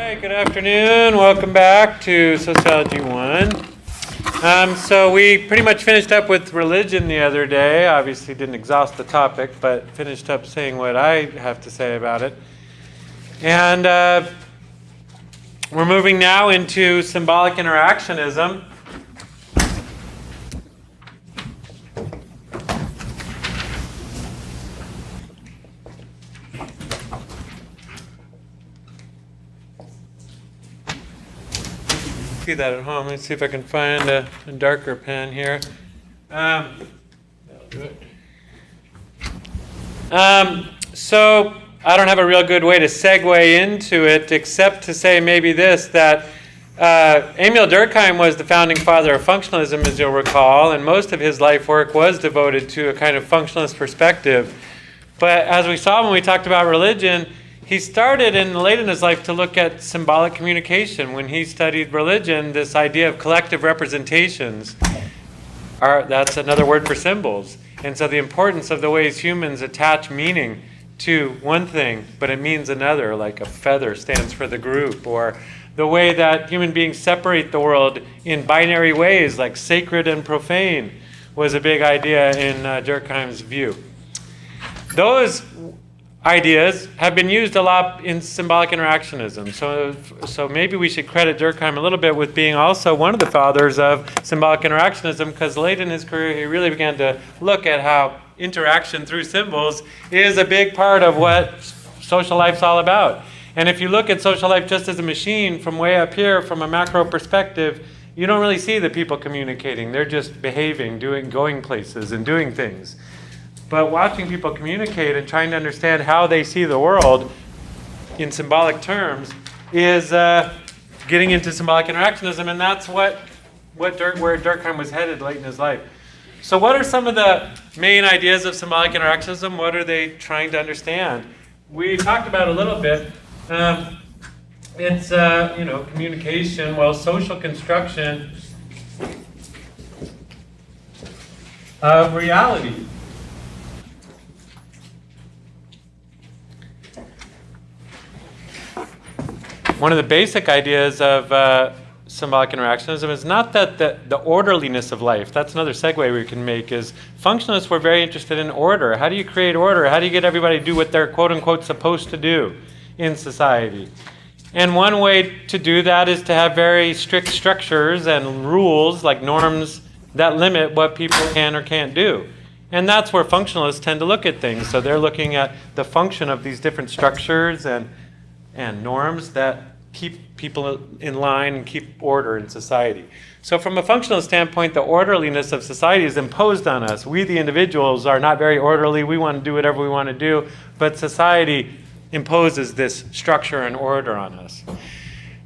Hi, good afternoon. Welcome back to Sociology 1. So we pretty much finished up with religion the other day. Obviously didn't exhaust the topic, but finished up saying what I have to say about it. And we're moving now into symbolic interactionism. See that at home. Let's see if I can find a darker pen here. That'll do it. So I don't have a real good way to segue into it except to say maybe this, that Emil Durkheim was the founding father of functionalism, as you'll recall, and most of his life work was devoted to a kind of functionalist perspective. But as we saw when we talked about religion, he started late in his life to look at symbolic communication. When he studied religion, this idea of collective representations, that's another word for symbols. And so the importance of the ways humans attach meaning to one thing, but it means another, like a feather stands for the group, or the way that human beings separate the world in binary ways, like sacred and profane, was a big idea in Durkheim's view. Those ideas have been used a lot in symbolic interactionism. So maybe we should credit Durkheim a little bit with being also one of the fathers of symbolic interactionism, because late in his career he really began to look at how interaction through symbols is a big part of what social life's all about. And if you look at social life just as a machine from way up here, from a macro perspective, you don't really see the people communicating. They're just behaving, going places and doing things. But watching people communicate and trying to understand how they see the world in symbolic terms is getting into symbolic interactionism, and that's where Durkheim was headed late in his life. So what are some of the main ideas of symbolic interactionism? What are they trying to understand? We talked about a little bit. It's communication, social construction of reality. One of the basic ideas of symbolic interactionism is not that the orderliness of life. That's another segue we can make, is functionalists were very interested in order. How do you create order? How do you get everybody to do what they're quote-unquote supposed to do in society? And one way to do that is to have very strict structures and rules, like norms, that limit what people can or can't do. And that's where functionalists tend to look at things. So they're looking at the function of these different structures and norms that keep people in line and keep order in society. So from a functional standpoint, the orderliness of society is imposed on us. We, the individuals, are not very orderly. We want to do whatever we want to do, but society imposes this structure and order on us.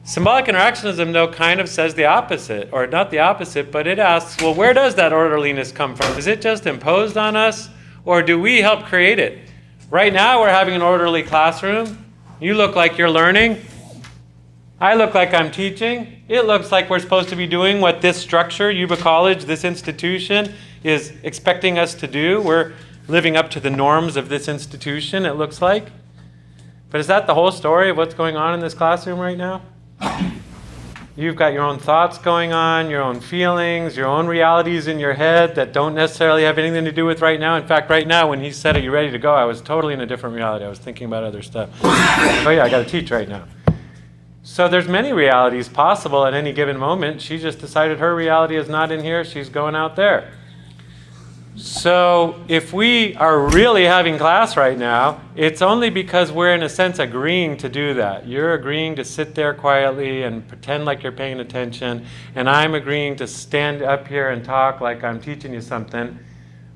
Symbolic interactionism, though, kind of says the opposite, or not the opposite, but it asks, well, where does that orderliness come from? Is it just imposed on us, or do we help create it? Right now, we're having an orderly classroom. You look like you're learning. I look like I'm teaching. It looks like we're supposed to be doing what this structure, Yuba College, this institution, is expecting us to do. We're living up to the norms of this institution, it looks like. But is that the whole story of what's going on in this classroom right now? You've got your own thoughts going on, your own feelings, your own realities in your head that don't necessarily have anything to do with right now. In fact, right now, when he said, "Are you ready to go?" I was totally in a different reality. I was thinking about other stuff. Oh yeah, I got to teach right now. So there's many realities possible at any given moment. She just decided her reality is not in here. She's going out there. So if we are really having class right now, it's only because we're in a sense agreeing to do that. You're agreeing to sit there quietly and pretend like you're paying attention, and I'm agreeing to stand up here and talk like I'm teaching you something.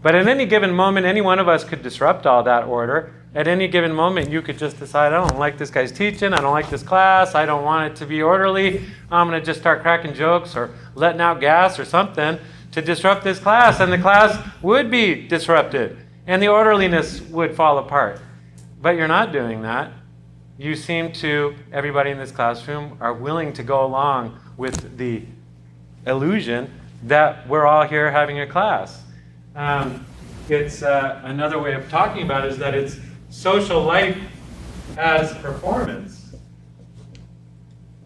But at any given moment, any one of us could disrupt all that order. At any given moment, you could just decide, I don't like this guy's teaching, I don't like this class, I don't want it to be orderly, I'm going to just start cracking jokes or letting out gas or something to disrupt this class, and the class would be disrupted, and the orderliness would fall apart. But you're not doing that. You seem to, everybody in this classroom, are willing to go along with the illusion that we're all here having a class. It's another way of talking about it is that it's social life as performance.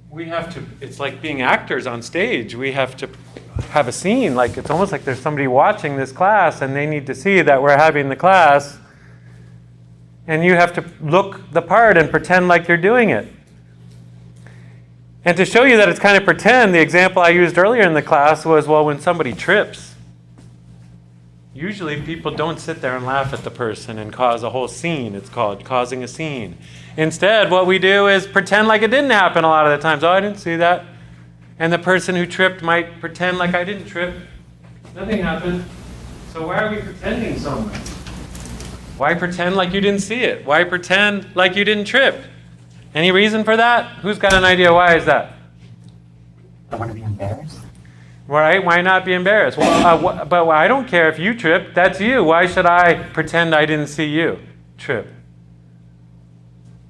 we have to, it's like being actors on stage. We have to have a scene. Like, it's almost like there's somebody watching this class and they need to see that we're having the class. And you have to look the part and pretend like you're doing it. And to show you that it's kind of pretend, the example I used earlier in the class was, well, when somebody trips, usually people don't sit there and laugh at the person and cause a whole scene. It's called causing a scene. Instead, what we do is pretend like it didn't happen a lot of the times. Oh, I didn't see that. And the person who tripped might pretend like I didn't trip. Nothing happened. So why are we pretending so much? Why pretend like you didn't see it? Why pretend like you didn't trip? Any reason for that? Who's got an idea why is that? I want to be embarrassed. Right? Why not be embarrassed? Well, but I don't care if you tripped. That's you. Why should I pretend I didn't see you trip?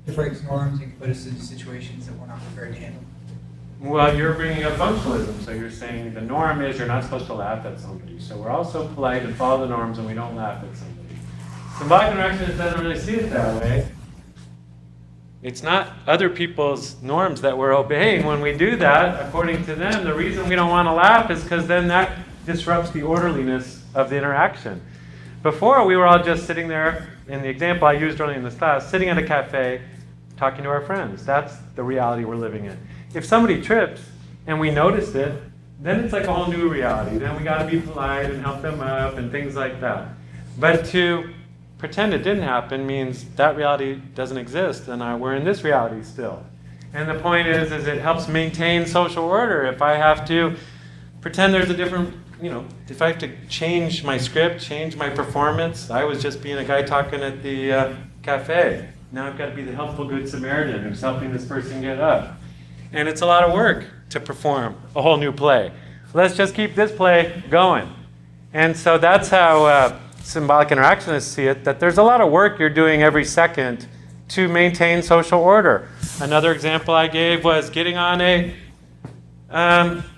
It breaks norms and put us into situations that we're not prepared to handle. Well, you're bringing up functionalism. So you're saying the norm is you're not supposed to laugh at somebody. So we're also polite and follow the norms and we don't laugh at somebody. Symbolic interactionism doesn't really see it that way. It's not other people's norms that we're obeying when we do that. According to them, the reason we don't want to laugh is because then that disrupts the orderliness of the interaction. Before, we were all just sitting there, in the example I used earlier in this class, sitting at a cafe, talking to our friends. That's the reality we're living in. If somebody trips and we noticed it, then it's like a whole new reality. Then we got to be polite and help them up and things like that. But to pretend it didn't happen means that reality doesn't exist, and we're in this reality still. And the point is it helps maintain social order. If I have to pretend there's a different, if I have to change my script, change my performance. I was just being a guy talking at the cafe. Now I've got to be the helpful good Samaritan who's helping this person get up. And it's a lot of work to perform a whole new play. Let's just keep this play going. And so that's how symbolic interactionists see it, that there's a lot of work you're doing every second to maintain social order. Another example I gave was getting on a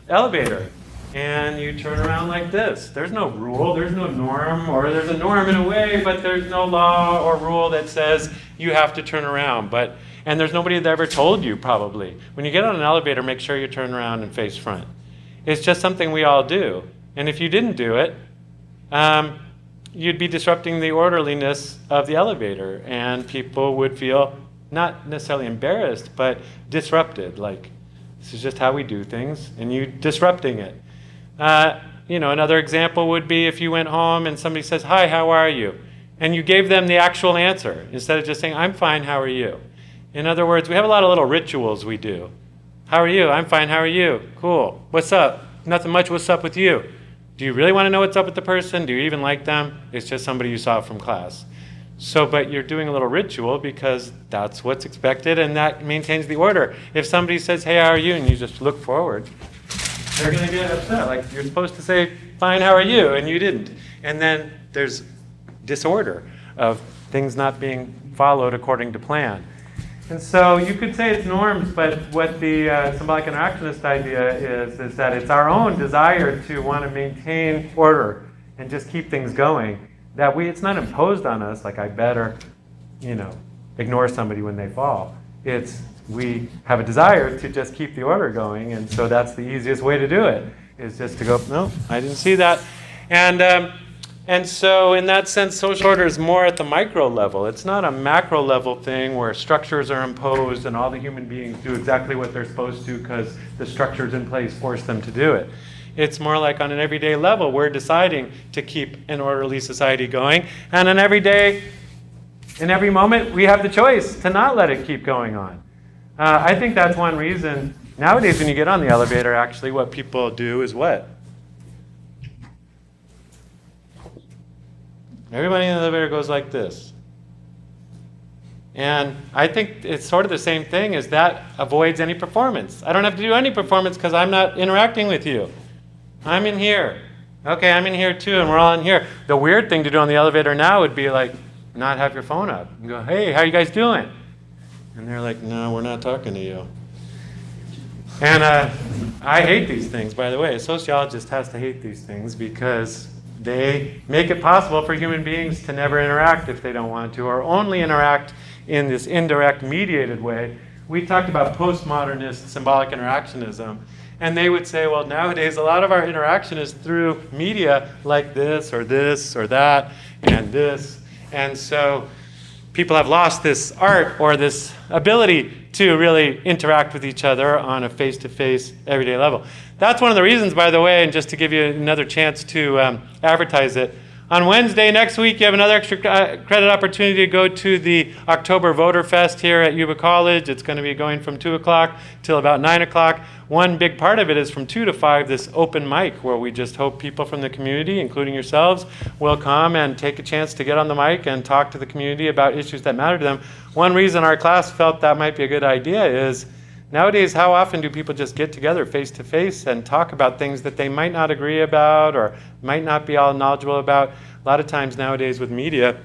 elevator, and you turn around like this. There's no rule, there's no norm, or there's a norm in a way, but there's no law or rule that says you have to turn around. And there's nobody that ever told you, probably. When you get on an elevator, make sure you turn around and face front. It's just something we all do. And if you didn't do it, you'd be disrupting the orderliness of the elevator, and people would feel not necessarily embarrassed, but disrupted. Like, this is just how we do things, and you disrupting it. Another example would be if you went home and somebody says, "Hi, how are you?" And you gave them the actual answer instead of just saying, "I'm fine, how are you?" In other words, we have a lot of little rituals we do. "How are you?" "I'm fine, how are you?" "Cool. What's up?" "Nothing much, what's up with you?" Do you really want to know what's up with the person? Do you even like them? It's just somebody you saw from class. But you're doing a little ritual because that's what's expected and that maintains the order. If somebody says, "Hey, how are you?" and you just look forward, they're going to get upset. Like, you're supposed to say, "Fine, how are you?" and you didn't. And then there's disorder of things not being followed according to plan. And so you could say it's norms, but what the symbolic interactionist idea is that it's our own desire to want to maintain order and just keep things going. That it's not imposed on us, like I better, ignore somebody when they fall. We have a desire to just keep the order going, and so that's the easiest way to do it, is just to go, "No, I didn't see that." And so in that sense, social order is more at the micro level. It's not a macro level thing where structures are imposed and all the human beings do exactly what they're supposed to because the structures in place force them to do it. It's more like on an everyday level, we're deciding to keep an orderly society going. And in every day, in every moment, we have the choice to not let it keep going on. I think that's one reason. Nowadays, when you get on the elevator, actually what people do is what? Everybody in the elevator goes like this. And I think it's sort of the same thing as that avoids any performance. I don't have to do any performance because I'm not interacting with you. I'm in here. Okay, I'm in here too, and we're all in here. The weird thing to do on the elevator now would be like not have your phone up and go, "Hey, how you guys doing?" And they're like, "No, we're not talking to you." And I hate these things, by the way. A sociologist has to hate these things because they make it possible for human beings to never interact if they don't want to, or only interact in this indirect, mediated way we talked about postmodernist symbolic interactionism. And they would say, well, nowadays a lot of our interaction is through media like this or that and this. And so people have lost this art or this ability to really interact with each other on a face-to-face, everyday level. That's one of the reasons, by the way, and just to give you another chance to advertise it, on Wednesday next week, you have another extra credit opportunity to go to the October Voter Fest here at Yuba College. It's going to be going from 2 o'clock till about 9 o'clock. One big part of it is from 2 to 5, this open mic, where we just hope people from the community, including yourselves, will come and take a chance to get on the mic and talk to the community about issues that matter to them. One reason our class felt that might be a good idea is nowadays, how often do people just get together face-to-face and talk about things that they might not agree about or might not be all knowledgeable about? A lot of times nowadays with media,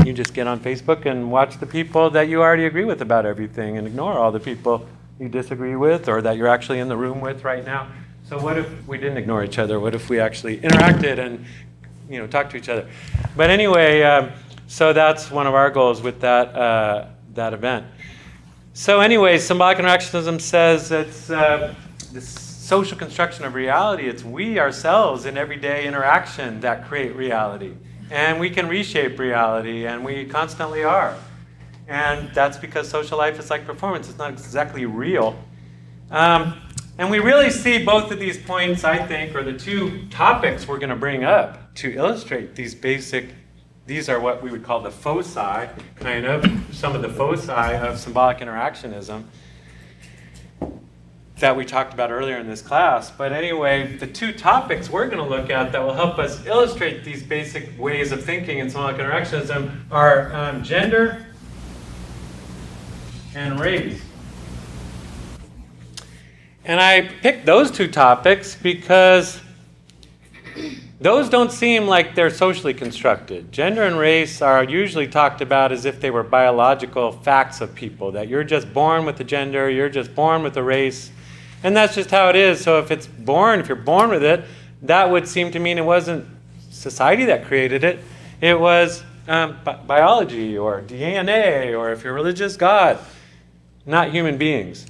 you just get on Facebook and watch the people that you already agree with about everything and ignore all the people you disagree with or that you're actually in the room with right now. So what if we didn't ignore each other? What if we actually interacted and talked to each other? But anyway, so that's one of our goals with that event. So anyway, symbolic interactionism says it's this social construction of reality. It's we ourselves in everyday interaction that create reality. And we can reshape reality, and we constantly are. And that's because social life is like performance. It's not exactly real. And we really see both of these points, I think, or the two topics we're going to bring up to illustrate these basic. These are what we would call the foci, kind of, some of the foci of symbolic interactionism that we talked about earlier in this class. But anyway, the two topics we're going to look at that will help us illustrate these basic ways of thinking in symbolic interactionism are gender and race. And I picked those two topics because those don't seem like they're socially constructed. Gender and race are usually talked about as if they were biological facts of people, that you're just born with a gender, you're just born with a race, and that's just how it is. So if you're born with it, that would seem to mean it wasn't society that created it. It was biology or DNA, or if you're religious, God, not human beings.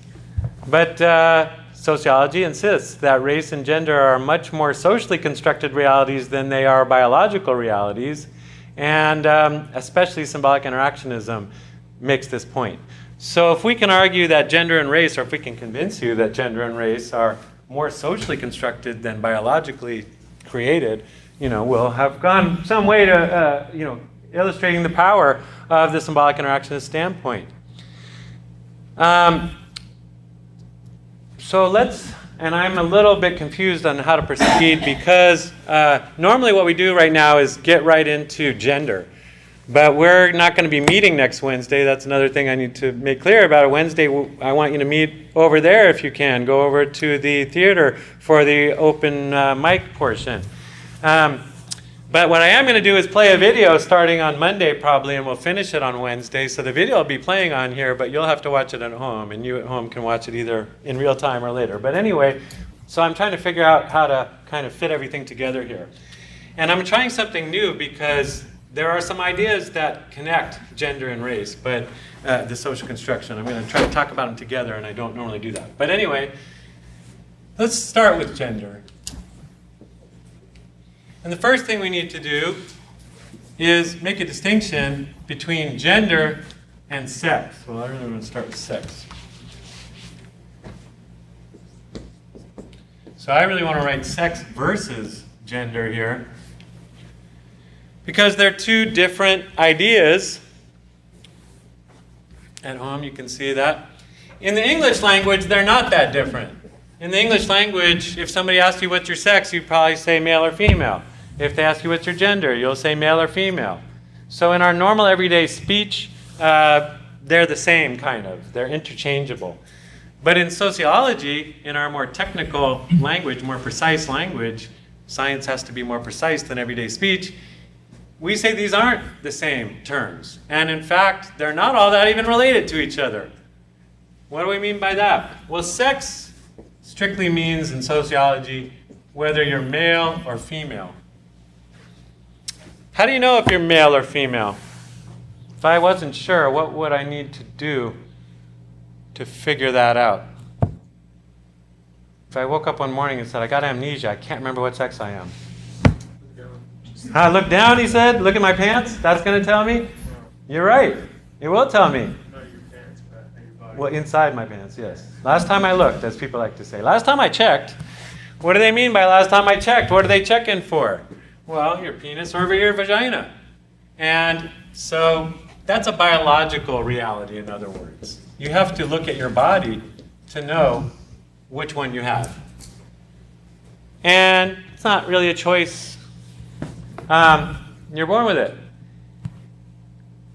But sociology insists that race and gender are much more socially constructed realities than they are biological realities, and especially symbolic interactionism makes this point. So if we can argue that gender and race, or if we can convince you that gender and race are more socially constructed than biologically created, we'll have gone some way to illustrating the power of the symbolic interactionist standpoint. So and I'm a little bit confused on how to proceed because normally what we do right now is get right into gender. But we're not going to be meeting next Wednesday. That's another thing I need to make clear about it. Wednesday, I want you to meet over there if you can. Go over to the theater for the open mic portion. But what I am going to do is play a video starting on Monday probably, and we'll finish it on Wednesday. So the video will be playing on here, but you'll have to watch it at home, and you at home can watch it either in real time or later. But anyway, so I'm trying to figure out how to kind of fit everything together here. And I'm trying something new because there are some ideas that connect gender and race, but the social construction. I'm going to try to talk about them together, and I don't normally do that. But anyway, let's start with gender. And the first thing we need to do is make a distinction between gender and sex. Well, I really want to start with sex. So I really want to write sex versus gender here, because they're two different ideas. At home, you can see that. In the English language, they're not that different. In the English language, if somebody asks you what's your sex, you probably say male or female. If they ask you what's your gender, you'll say male or female. So in our normal everyday speech, they're the same kind of. They're interchangeable. But in sociology, in our more technical language, more precise language, science has to be more precise than everyday speech, we say these aren't the same terms. And in fact, they're not all that even related to each other. What do we mean by that? Well, sex strictly means in sociology whether you're male or female. How do you know if you're male or female? If I wasn't sure, what would I need to do to figure that out. If I woke up one morning and said, I got amnesia, I can't remember what sex I am. Look down, he said. Look at my pants. That's going to tell me? You're right. It will tell me. Not your pants, but your body. Well, inside my pants, yes. Last time I looked, as people like to say. Last time I checked. What do they mean by last time I checked? What are they checking for? Well, your penis or your vagina. And so that's a biological reality, in other words. You have to look at your body to know which one you have. And it's not really a choice. You're born with it.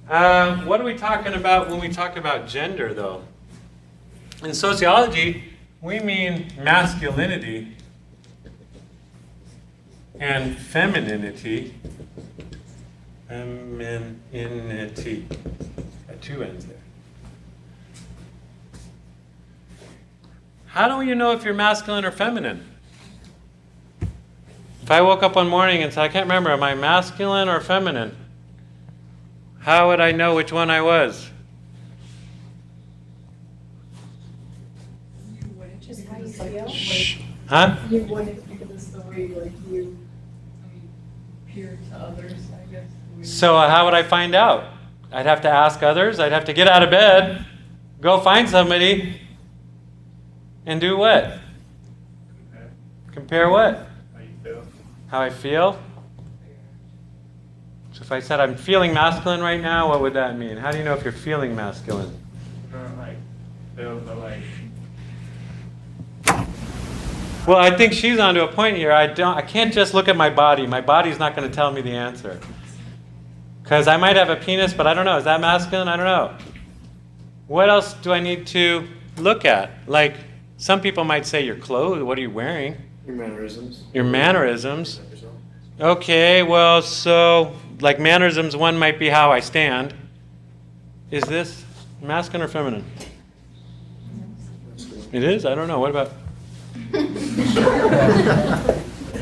What are we talking about when we talk about gender, though? In sociology, we mean masculinity and femininity. Femininity. Got two N's there. How do you know if you're masculine or feminine? If I woke up one morning and said, I can't remember, am I masculine or feminine? How would I know which one I was? You wouldn't just how you feel. Huh? You wouldn't because it's the way like you appear to others, I guess. So how would I find out? I'd have to ask others. I'd have to get out of bed, go find somebody, and do what? Compare what? How you feel? How I feel? So if I said I'm feeling masculine right now, what would that mean? How do you know if you're feeling masculine? Not like feel, but like. Well, I think she's onto a point here. I can't just look at my body. My body's not going to tell me the answer. Because I might have a penis, but I don't know. Is that masculine? I don't know. What else do I need to look at? Like, some people might say your clothes. What are you wearing? Your mannerisms. Your mannerisms. Okay, well, so, like mannerisms, one might be how I stand. Is this masculine or feminine? It is? I don't know. What about...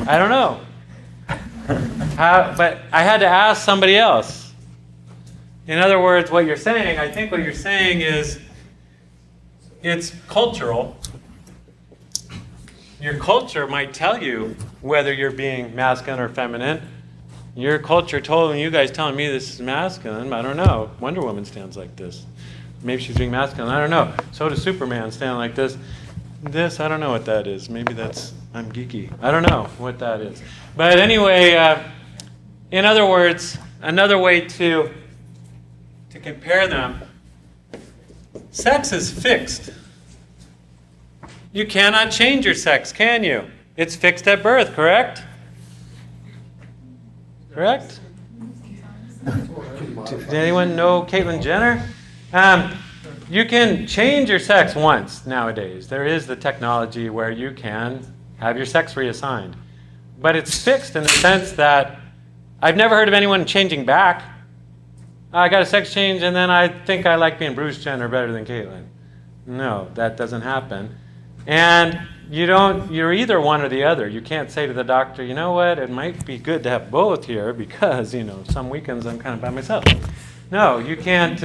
I don't know. But I had to ask somebody else. In other words, what you're saying, I think what you're saying is it's cultural. Your culture might tell you whether you're being masculine or feminine. Your culture told me, you guys telling me this is masculine, I don't know. Wonder Woman stands like this. Maybe she's being masculine, I don't know. So does Superman stand like this. This, I don't know what that is. Maybe that's, I'm geeky. I don't know what that is. But anyway, in other words, another way to compare them, sex is fixed. You cannot change your sex, can you? It's fixed at birth, correct? Correct? Did anyone know Caitlyn Jenner? You can change your sex once nowadays. There is the technology where you can have your sex reassigned. But it's fixed in the sense that I've never heard of anyone changing back. I got a sex change and then I think I like being Bruce Jenner better than Caitlyn. No, that doesn't happen. And you're either one or the other. You can't say to the doctor, you know what, it might be good to have both here because, some weekends I'm kind of by myself. No, you can't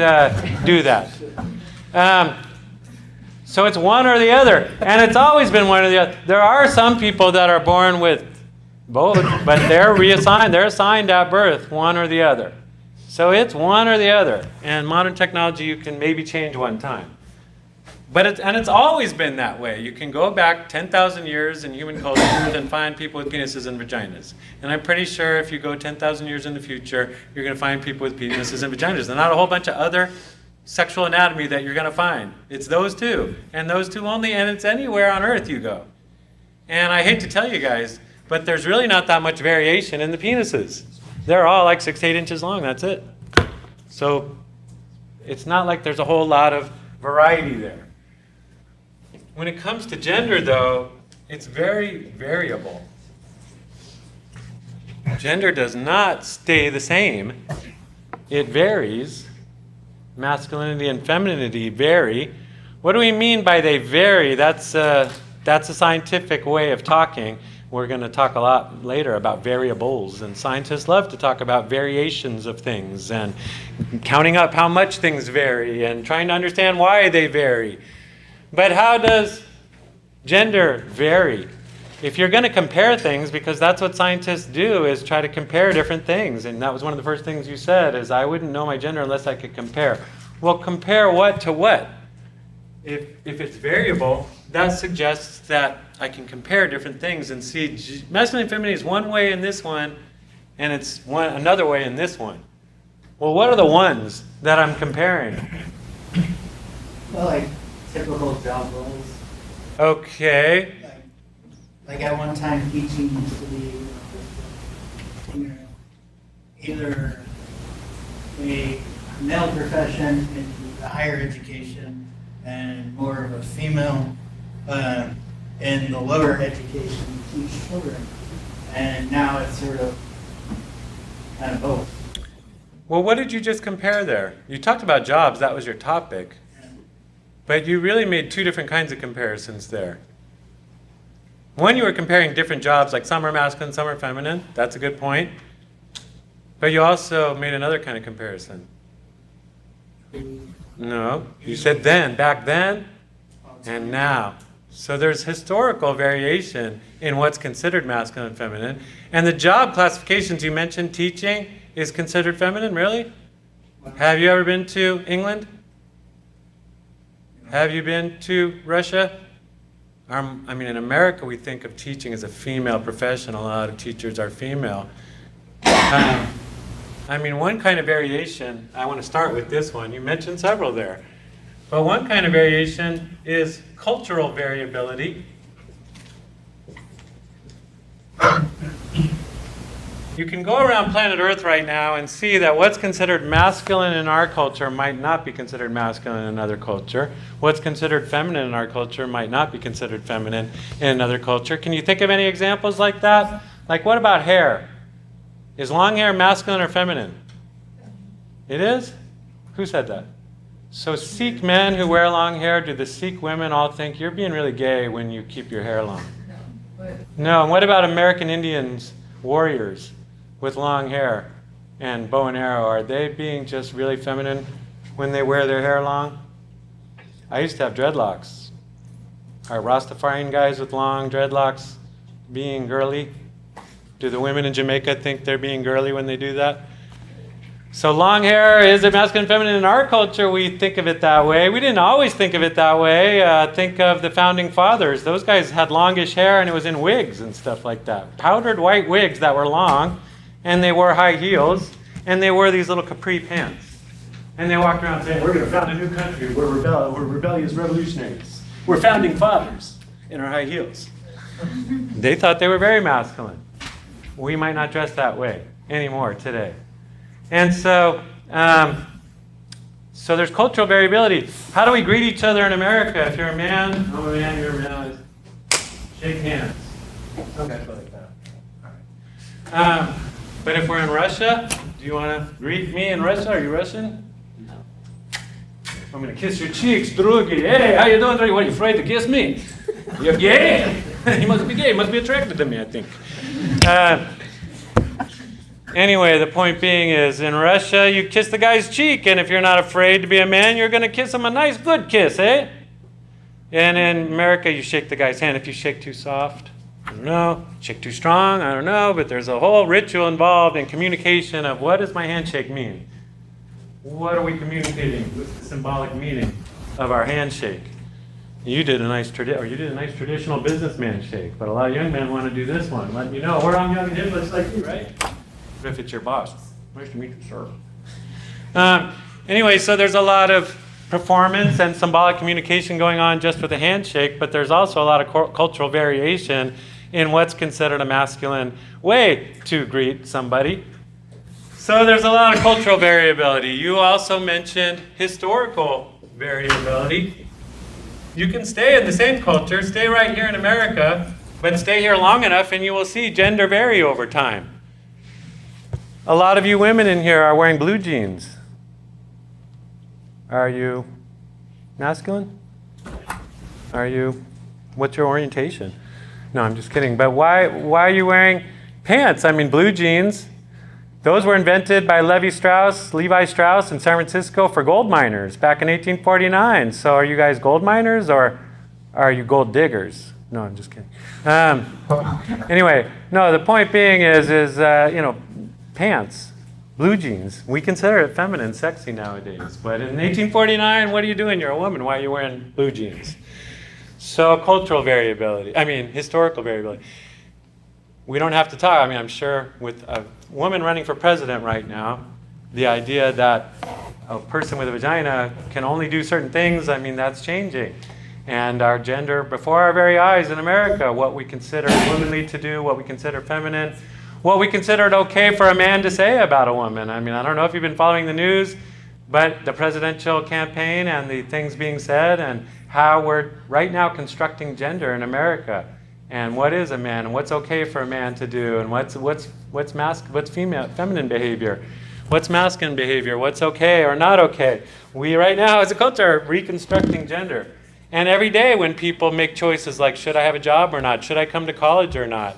do that. So it's one or the other. And it's always been one or the other. There are some people that are born with both, but they're reassigned. They're assigned at birth, one or the other. So it's one or the other. And modern technology, you can maybe change one time. But it's always been that way. You can go back 10,000 years in human culture and find people with penises and vaginas. And I'm pretty sure if you go 10,000 years in the future, you're going to find people with penises and vaginas. And not a whole bunch of other sexual anatomy that you're going to find. It's those two. And those two only. And it's anywhere on Earth you go. And I hate to tell you guys, but there's really not that much variation in the penises. They're all like 6 to 8 inches long. That's it. So it's not like there's a whole lot of variety there. When it comes to gender, though, it's very variable. Gender does not stay the same. It varies. Masculinity and femininity vary. What do we mean by they vary? That's a scientific way of talking. We're going to talk a lot later about variables, and scientists love to talk about variations of things and counting up how much things vary and trying to understand why they vary. But how does gender vary? If you're going to compare things, because that's what scientists do, is try to compare different things. And that was one of the first things you said, is I wouldn't know my gender unless I could compare. Well, compare what to what? If it's variable, that suggests that I can compare different things and see masculine and feminine is one way in this one, and it's another way in this one. Well, what are the ones that I'm comparing? Well, like typical job roles. Okay. Like at one time, teaching used to be, you know, either a male profession in the higher education and more of a female in the lower education to teach children. And now it's sort of kind of both. Well, what did you just compare there? You talked about jobs, that was your topic. But you really made two different kinds of comparisons there. One, you were comparing different jobs, like some are masculine, some are feminine. That's a good point. But you also made another kind of comparison. No, you said then, back then, and now. So there's historical variation in what's considered masculine and feminine. And the job classifications you mentioned, teaching, is considered feminine, really? Have you ever been to England? Have you been to Russia? In America, we think of teaching as a female profession. A lot of teachers are female. One kind of variation, I want to start with this one. You mentioned several there. But one kind of variation is cultural variability. You can go around planet Earth right now and see that what's considered masculine in our culture might not be considered masculine in another culture. What's considered feminine in our culture might not be considered feminine in another culture. Can you think of any examples like that? Like, what about hair? Is long hair masculine or feminine? It is? Who said that? So Sikh men who wear long hair, do the Sikh women all think you're being really gay when you keep your hair long? No. And what about American Indians, warriors with long hair and bow and arrow? Are they being just really feminine when they wear their hair long? I used to have dreadlocks. Are Rastafarian guys with long dreadlocks being girly? Do the women in Jamaica think they're being girly when they do that? So long hair, is it masculine and feminine? In our culture, we think of it that way. We didn't always think of it that way. Think of the founding fathers. Those guys had longish hair and it was in wigs and stuff like that. Powdered white wigs that were long, and they wore high heels, and they wore these little capri pants. And they walked around saying, we're going to found a new country. We're rebellious revolutionaries. We're founding fathers in our high heels. They thought they were very masculine. We might not dress that way anymore today. And so there's cultural variability. How do we greet each other in America? If you're a man, I'm a man, you're a man, shake hands. Okay, like that. All right. But if we're in Russia, do you want to greet me in Russia? Are you Russian? No. I'm going to kiss your cheeks, drugi. Hey, how you doing, drugi? What, are you afraid to kiss me? You're gay? He must be gay. He must be attracted to me, I think. Anyway, the point being is, in Russia, you kiss the guy's cheek, and if you're not afraid to be a man, you're going to kiss him a nice, good kiss, eh? And in America, you shake the guy's hand. If you shake too soft, I don't know. Shake too strong, I don't know. But there's a whole ritual involved in communication of what does my handshake mean? What are we communicating? What's the symbolic meaning of our handshake? You did a nice traditional businessman shake, but a lot of young men want to do this one. Let you know, we're on young and hip, looks like you, right? But if it's your boss, nice to meet you, sir. Anyway, so there's a lot of performance and symbolic communication going on just with a handshake, but there's also a lot of cultural variation in what's considered a masculine way to greet somebody. So there's a lot of cultural variability. You also mentioned historical variability. You can stay in the same culture, stay right here in America, but stay here long enough and you will see gender vary over time. A lot of you women in here are wearing blue jeans. Are you masculine? What's your orientation? No, I'm just kidding. But why are you wearing pants? Blue jeans. Those were invented by Levi Strauss in San Francisco for gold miners back in 1849. So are you guys gold miners or are you gold diggers? No, I'm just kidding. Anyway, no, the point being is pants, blue jeans. We consider it feminine, sexy nowadays. But in 1849, what are you doing? You're a woman. Why are you wearing blue jeans? So cultural variability, historical variability. We don't have to talk. I'm sure with a woman running for president right now, the idea that a person with a vagina can only do certain things, that's changing. And our gender before our very eyes in America, what we consider womanly to do, what we consider feminine, what we consider it okay for a man to say about a woman. I don't know if you've been following the news, but the presidential campaign and the things being said and how we're right now constructing gender in America. And what is a man and what's okay for a man to do and what's feminine behavior. What's masculine behavior? What's okay or not okay? We right now as a culture are reconstructing gender. And every day when people make choices like, should I have a job or not? Should I come to college or not?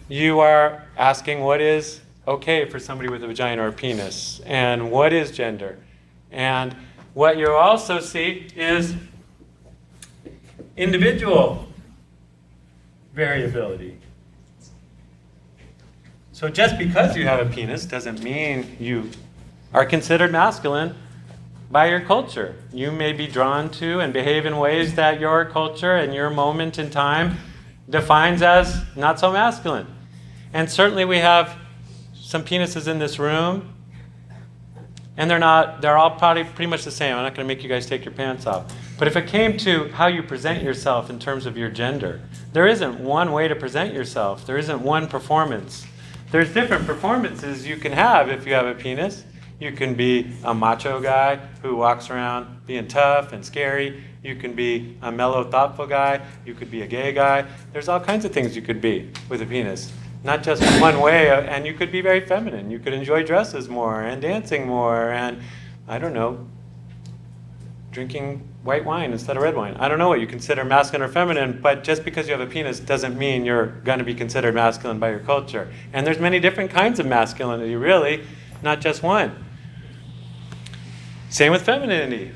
You are asking what is okay for somebody with a vagina or a penis, and what is gender. And what you also see is individual variability. So just because you have a penis doesn't mean you are considered masculine by your culture. You may be drawn to and behave in ways that your culture and your moment in time defines as not so masculine. And certainly we have some penises in this room, and they're all probably pretty much the same. I'm not going to make you guys take your pants off. But if it came to how you present yourself in terms of your gender, there isn't one way to present yourself. There isn't one performance. There's different performances you can have if you have a penis. You can be a macho guy who walks around being tough and scary. You can be a mellow, thoughtful guy. You could be a gay guy. There's all kinds of things you could be with a penis. Not just one way, and you could be very feminine. You could enjoy dresses more and dancing more and, drinking white wine instead of red wine. I don't know what you consider masculine or feminine, but just because you have a penis doesn't mean you're going to be considered masculine by your culture. And there's many different kinds of masculinity, really, not just one. Same with femininity.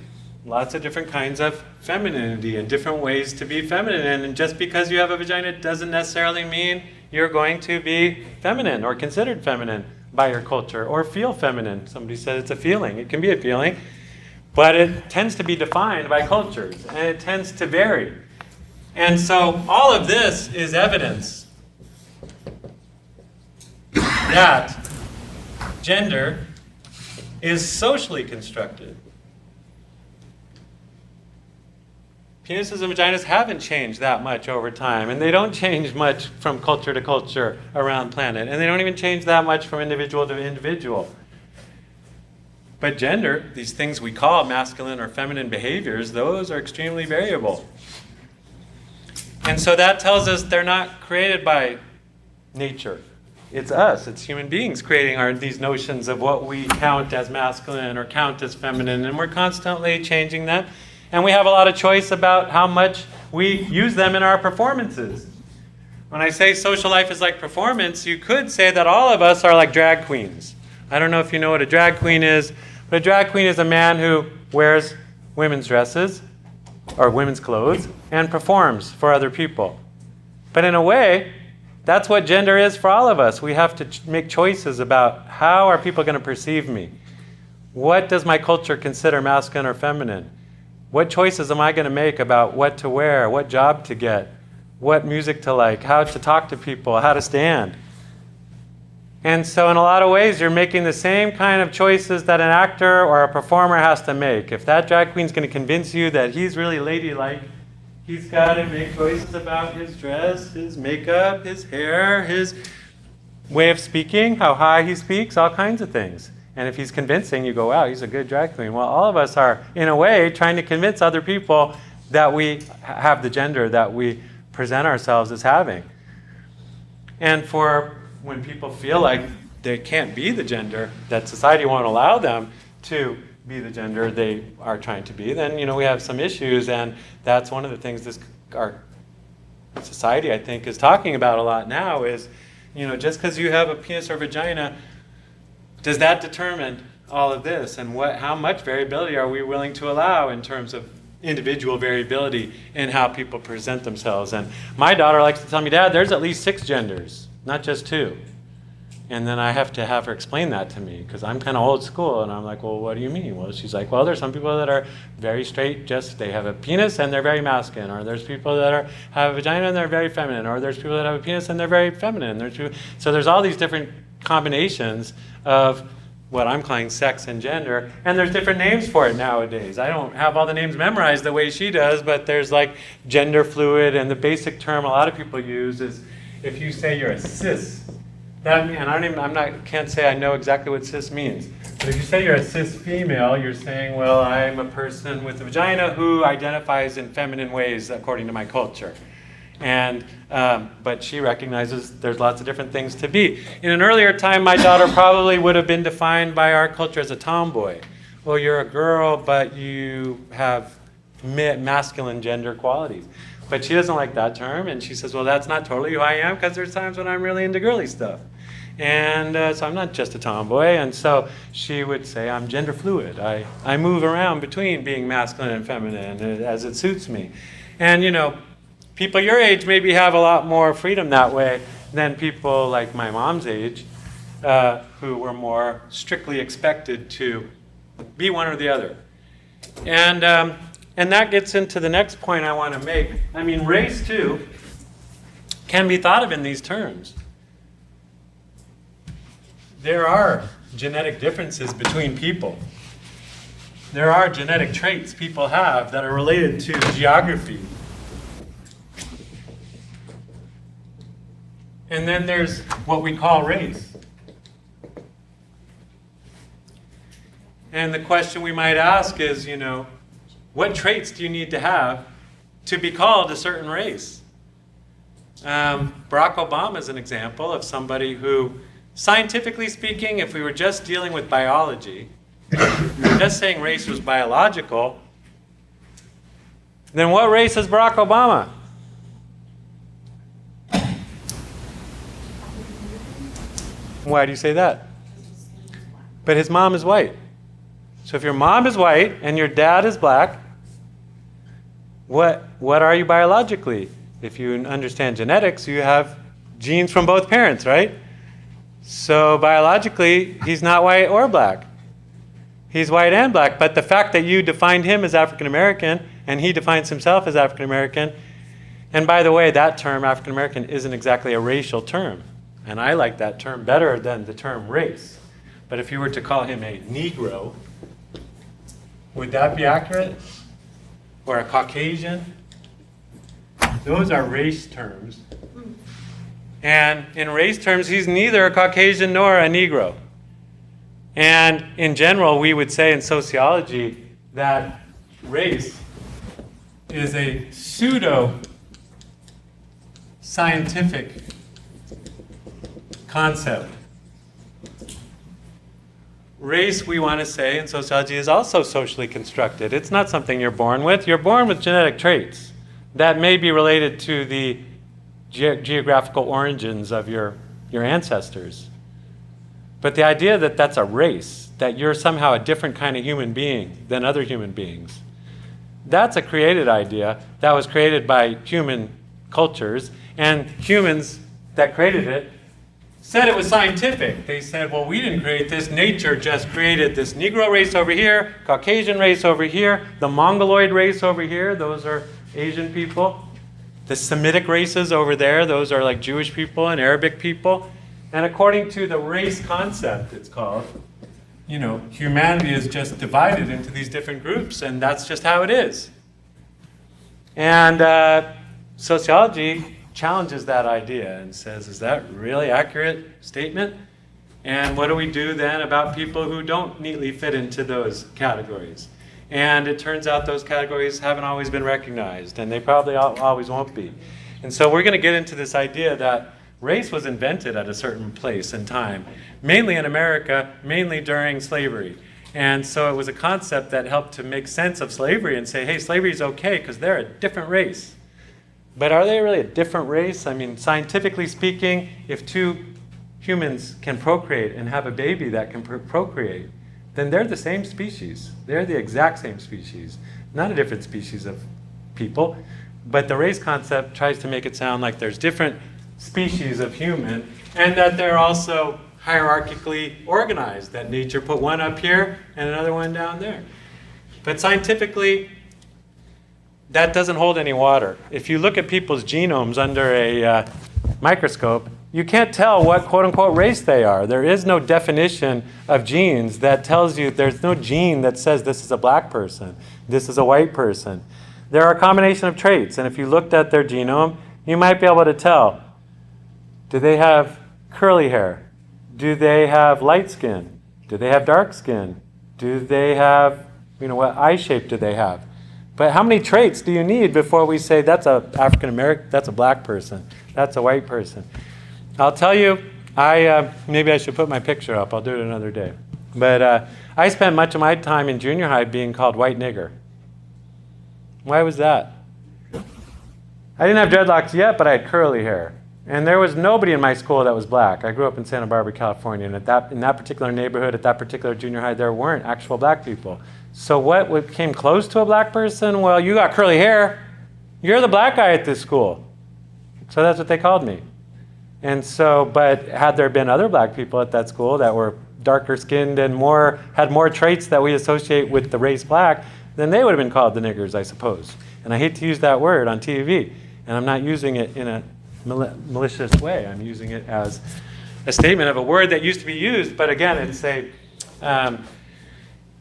Lots of different kinds of femininity and different ways to be feminine. And just because you have a vagina doesn't necessarily mean you're going to be feminine or considered feminine by your culture or feel feminine. Somebody said it's a feeling. It can be a feeling. But it tends to be defined by cultures, and it tends to vary. And so all of this is evidence that gender is socially constructed. Penises and vaginas haven't changed that much over time, and they don't change much from culture to culture around the planet, and they don't even change that much from individual to individual. But gender, these things we call masculine or feminine behaviors, those are extremely variable. And so that tells us they're not created by nature. It's us, it's human beings creating these notions of what we count as masculine or count as feminine, and we're constantly changing them. And we have a lot of choice about how much we use them in our performances. When I say social life is like performance, you could say that all of us are like drag queens. I don't know if you know what a drag queen is, but a drag queen is a man who wears women's dresses or women's clothes and performs for other people. But in a way, that's what gender is for all of us. We have to make choices about how are people going to perceive me? What does my culture consider masculine or feminine? What choices am I going to make about what to wear, what job to get, what music to like, how to talk to people, how to stand? And so in a lot of ways, you're making the same kind of choices that an actor or a performer has to make. If that drag queen's going to convince you that he's really ladylike, he's got to make choices about his dress, his makeup, his hair, his way of speaking, how high he speaks, all kinds of things. And if he's convincing, you go, wow, he's a good drag queen. Well, all of us are, in a way, trying to convince other people that we have the gender that we present ourselves as having. And for when people feel like they can't be the gender, that society won't allow them to be the gender they are trying to be, then we have some issues, and that's one of the things our society, I think, is talking about a lot now is, just because you have a penis or vagina, does that determine all of this? And how much variability are we willing to allow in terms of individual variability in how people present themselves. And my daughter likes to tell me, Dad, there's at least 6 genders, not just 2. And then I have to have her explain that to me because I'm kind of old school. And I'm like, well, what do you mean? Well, she's like, well, there's some people that are very straight, just they have a penis and they're very masculine. Or there's people that have a vagina and they're very feminine. Or there's people that have a penis and they're very feminine. So there's all these different combinations of what I'm calling sex and gender. And there's different names for it nowadays. I don't have all the names memorized the way she does, but there's like gender fluid. And the basic term a lot of people use is if you say you're a cis. And can't say I know exactly what cis means. But if you say you're a cis female, you're saying, well, I'm a person with a vagina who identifies in feminine ways according to my culture. And but she recognizes there's lots of different things to be. In an earlier time, my daughter probably would have been defined by our culture as a tomboy. Well, you're a girl, but you have masculine gender qualities. But she doesn't like that term, and she says, well, that's not totally who I am, because there's times when I'm really into girly stuff. And so I'm not just a tomboy, and so she would say, I'm gender fluid. I move around between being masculine and feminine as it suits me. And, people your age maybe have a lot more freedom that way than people like my mom's age, who were more strictly expected to be one or the other. And that gets into the next point I want to make. I mean, race, too, can be thought of in these terms. There are genetic differences between people. There are genetic traits people have that are related to geography. And then there's what we call race. And the question we might ask is, what traits do you need to have to be called a certain race? Barack Obama is an example of somebody who, scientifically speaking, if we were just dealing with biology, if we were just saying race was biological, then what race is Barack Obama? Why do you say that? But his mom is white. So if your mom is white and your dad is black, what are you biologically? If you understand genetics, you have genes from both parents, right? So biologically, he's not white or black. He's white and black. But the fact that you defined him as African American and he defines himself as African American, and by the way, that term, African American, isn't exactly a racial term. And I like that term better than the term race. But if you were to call him a Negro, would that be accurate? Or a Caucasian? Those are race terms. And in race terms, he's neither a Caucasian nor a Negro. And in general, we would say in sociology that race is a pseudo-scientific concept. Race, we want to say, in sociology, is also socially constructed. It's not something you're born with. You're born with genetic traits that may be related to the geographical origins of your ancestors. But the idea that that's a race, that you're somehow a different kind of human being than other human beings, that's a created idea that was created by human cultures, and humans that created it said it was scientific. They said, well, we didn't create this. Nature just created this Negro race over here, Caucasian race over here, the Mongoloid race over here. Those are Asian people. The Semitic races over there, those are like Jewish people and Arabic people. And according to the race concept, it's called, humanity is just divided into these different groups, and that's just how it is. And sociology challenges that idea and says, is that really accurate statement? And what do we do then about people who don't neatly fit into those categories? And it turns out those categories haven't always been recognized, and they probably always won't be. And so we're going to get into this idea that race was invented at a certain place and time, mainly in America, mainly during slavery. And so it was a concept that helped to make sense of slavery and say, hey, slavery is okay because they're a different race. But are they really a different race? I mean, scientifically speaking, if two humans can procreate and have a baby that can procreate, then they're the same species. They're the exact same species. not a different species of people. But the race concept tries to make it sound like there's different species of human, and that they're also hierarchically organized, that nature put one up here and another one down there. But scientifically, that doesn't hold any water. If you look at people's genomes under a microscope, you can't tell what quote-unquote race they are. There is no definition of genes that tells you, there's no gene that says this is a black person, this is a white person. There are a combination of traits, and if you looked at their genome, you might be able to tell. Do they have curly hair? Do they have light skin? Do they have dark skin? Do they have, what eye shape do they have? But how many traits do you need before we say that's a African American, that's a black person, that's a white person? I'll tell you, maybe I should put my picture up. I'll do it another day. But I spent much of my time in junior high being called white nigger. Why was that? I didn't have dreadlocks yet, but I had curly hair. And there was nobody in my school that was black. I grew up in Santa Barbara, California, and in that particular neighborhood, at that particular junior high, there weren't actual black people. So what came close to a black person? Well, you got curly hair. You're the black guy at this school. So that's what they called me. And so, but had there been other black people at that school that were darker skinned and had more traits that we associate with the race black, then they would have been called the niggers, I suppose. And I hate to use that word on TV, and I'm not using it in a malicious way. I'm using it as a statement of a word that used to be used, but again, it's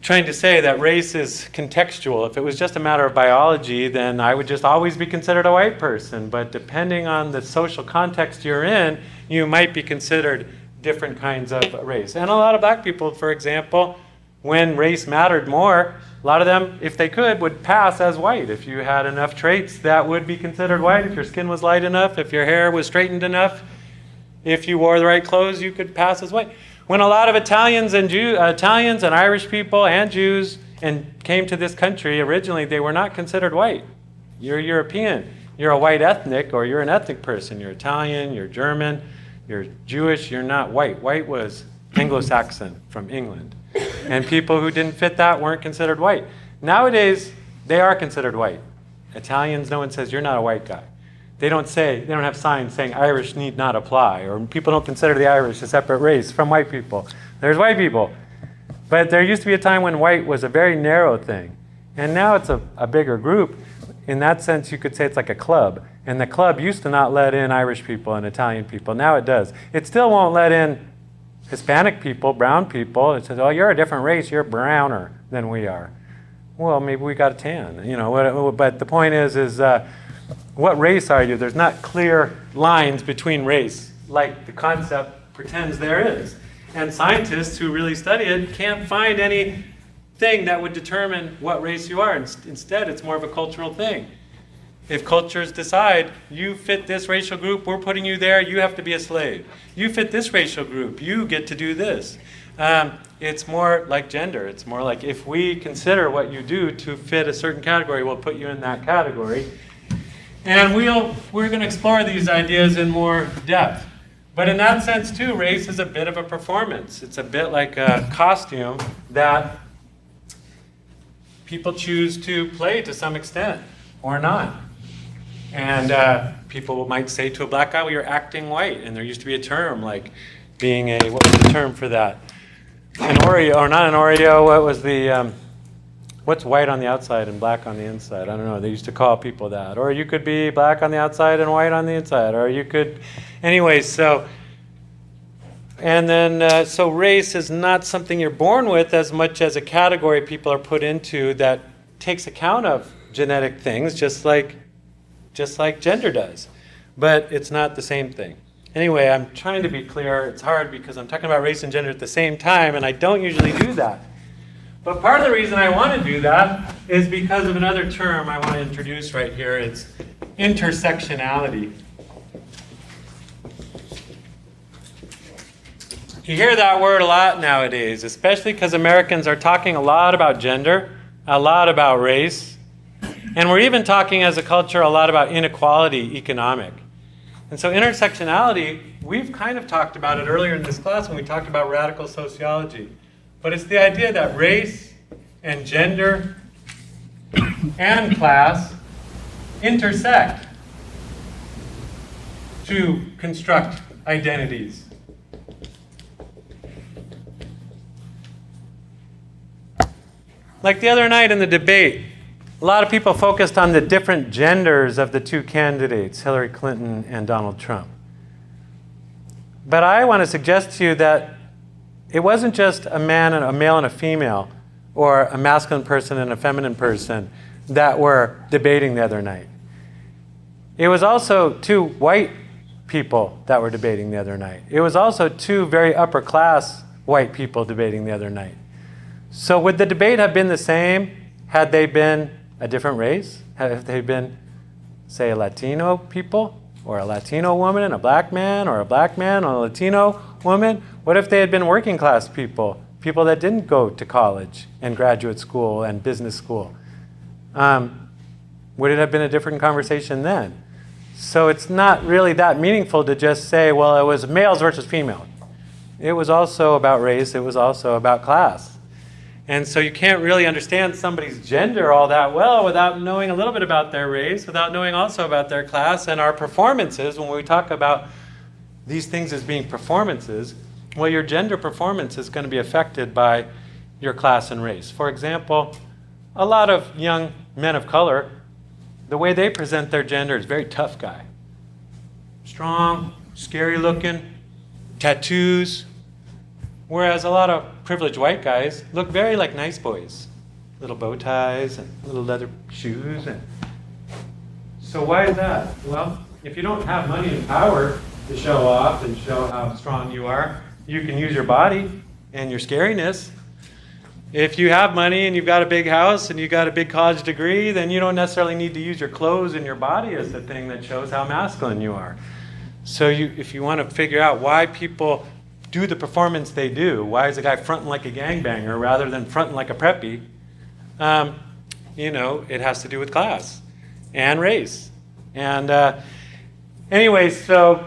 trying to say that race is contextual. If it was just a matter of biology, then I would just always be considered a white person. But depending on the social context you're in, you might be considered different kinds of race. And a lot of black people, for example, when race mattered more, a lot of them, if they could, would pass as white. If you had enough traits that would be considered white, if your skin was light enough, if your hair was straightened enough, if you wore the right clothes, you could pass as white. When a lot of Italians and Irish people and Jews came to this country, originally they were not considered white. You're European. You're a white ethnic, or you're an ethnic person. You're Italian, you're German, you're Jewish, you're not white. White was Anglo-Saxon from England. And people who didn't fit that weren't considered white. Nowadays, they are considered white. Italians, no one says, you're not a white guy. They don't have signs saying Irish need not apply, or people don't consider the Irish a separate race from white people. There's white people. But there used to be a time when white was a very narrow thing. And now it's a bigger group. In that sense, you could say it's like a club. And the club used to not let in Irish people and Italian people. Now it does. It still won't let in Hispanic people, brown people. It says, oh, you're a different race. You're browner than we are. Well, maybe we got a tan. But the point is what race are you? There's not clear lines between race, like the concept pretends there is. And scientists who really study it can't find anything that would determine what race you are. Instead, it's more of a cultural thing. If cultures decide, you fit this racial group, we're putting you there, you have to be a slave. You fit this racial group, you get to do this. It's more like gender. It's more like if we consider what you do to fit a certain category, we'll put you in that category. And we're going to explore these ideas in more depth. But in that sense, too, race is a bit of a performance. It's a bit like a costume that people choose to play to some extent, or not. And people might say to a black guy, well, you're acting white. And there used to be a term like being what was the term for that? An Oreo, or not an Oreo, what was the... what's white on the outside and black on the inside? I don't know. They used to call people that. Or you could be black on the outside and white on the inside. Or you could... Anyway, so race is not something you're born with as much as a category people are put into that takes account of genetic things, just like gender does. But it's not the same thing. Anyway, I'm trying to be clear. It's hard because I'm talking about race and gender at the same time, and I don't usually do that. But part of the reason I want to do that is because of another term I want to introduce right here. It's intersectionality. You hear that word a lot nowadays, especially because Americans are talking a lot about gender, a lot about race, and we're even talking as a culture a lot about inequality, economic. And so intersectionality, we've kind of talked about it earlier in this class when we talked about radical sociology. But it's the idea that race and gender and class intersect to construct identities. Like the other night in the debate, a lot of people focused on the different genders of the two candidates, Hillary Clinton and Donald Trump. But I want to suggest to you that it wasn't just a male and a female, or a masculine person and a feminine person that were debating the other night. It was also two white people that were debating the other night. It was also two very upper class white people debating the other night. So would the debate have been the same had they been a different race? Had they been, say, a Latino people, or a Latino woman and a black man, or a black man and a Latino woman? What if they had been working class people, people that didn't go to college and graduate school and business school? Would it have been a different conversation then? So it's not really that meaningful to just say, well, it was males versus females. It was also about race. It was also about class. And so you can't really understand somebody's gender all that well without knowing a little bit about their race, without knowing also about their class and our performances. When we talk about these things as being performances, well, your gender performance is going to be affected by your class and race. For example, a lot of young men of color, the way they present their gender is very tough guy. Strong, scary looking, tattoos. Whereas a lot of privileged white guys look very like nice boys. Little bow ties and little leather shoes. And so why is that? Well, if you don't have money and power to show off and show how strong you are, you can use your body and your scariness. If you have money and you've got a big house and you've got a big college degree, then you don't necessarily need to use your clothes and your body as the thing that shows how masculine you are. So if you want to figure out why people do the performance they do, why is a guy fronting like a gangbanger rather than fronting like a preppy, it has to do with class and race. And anyway, so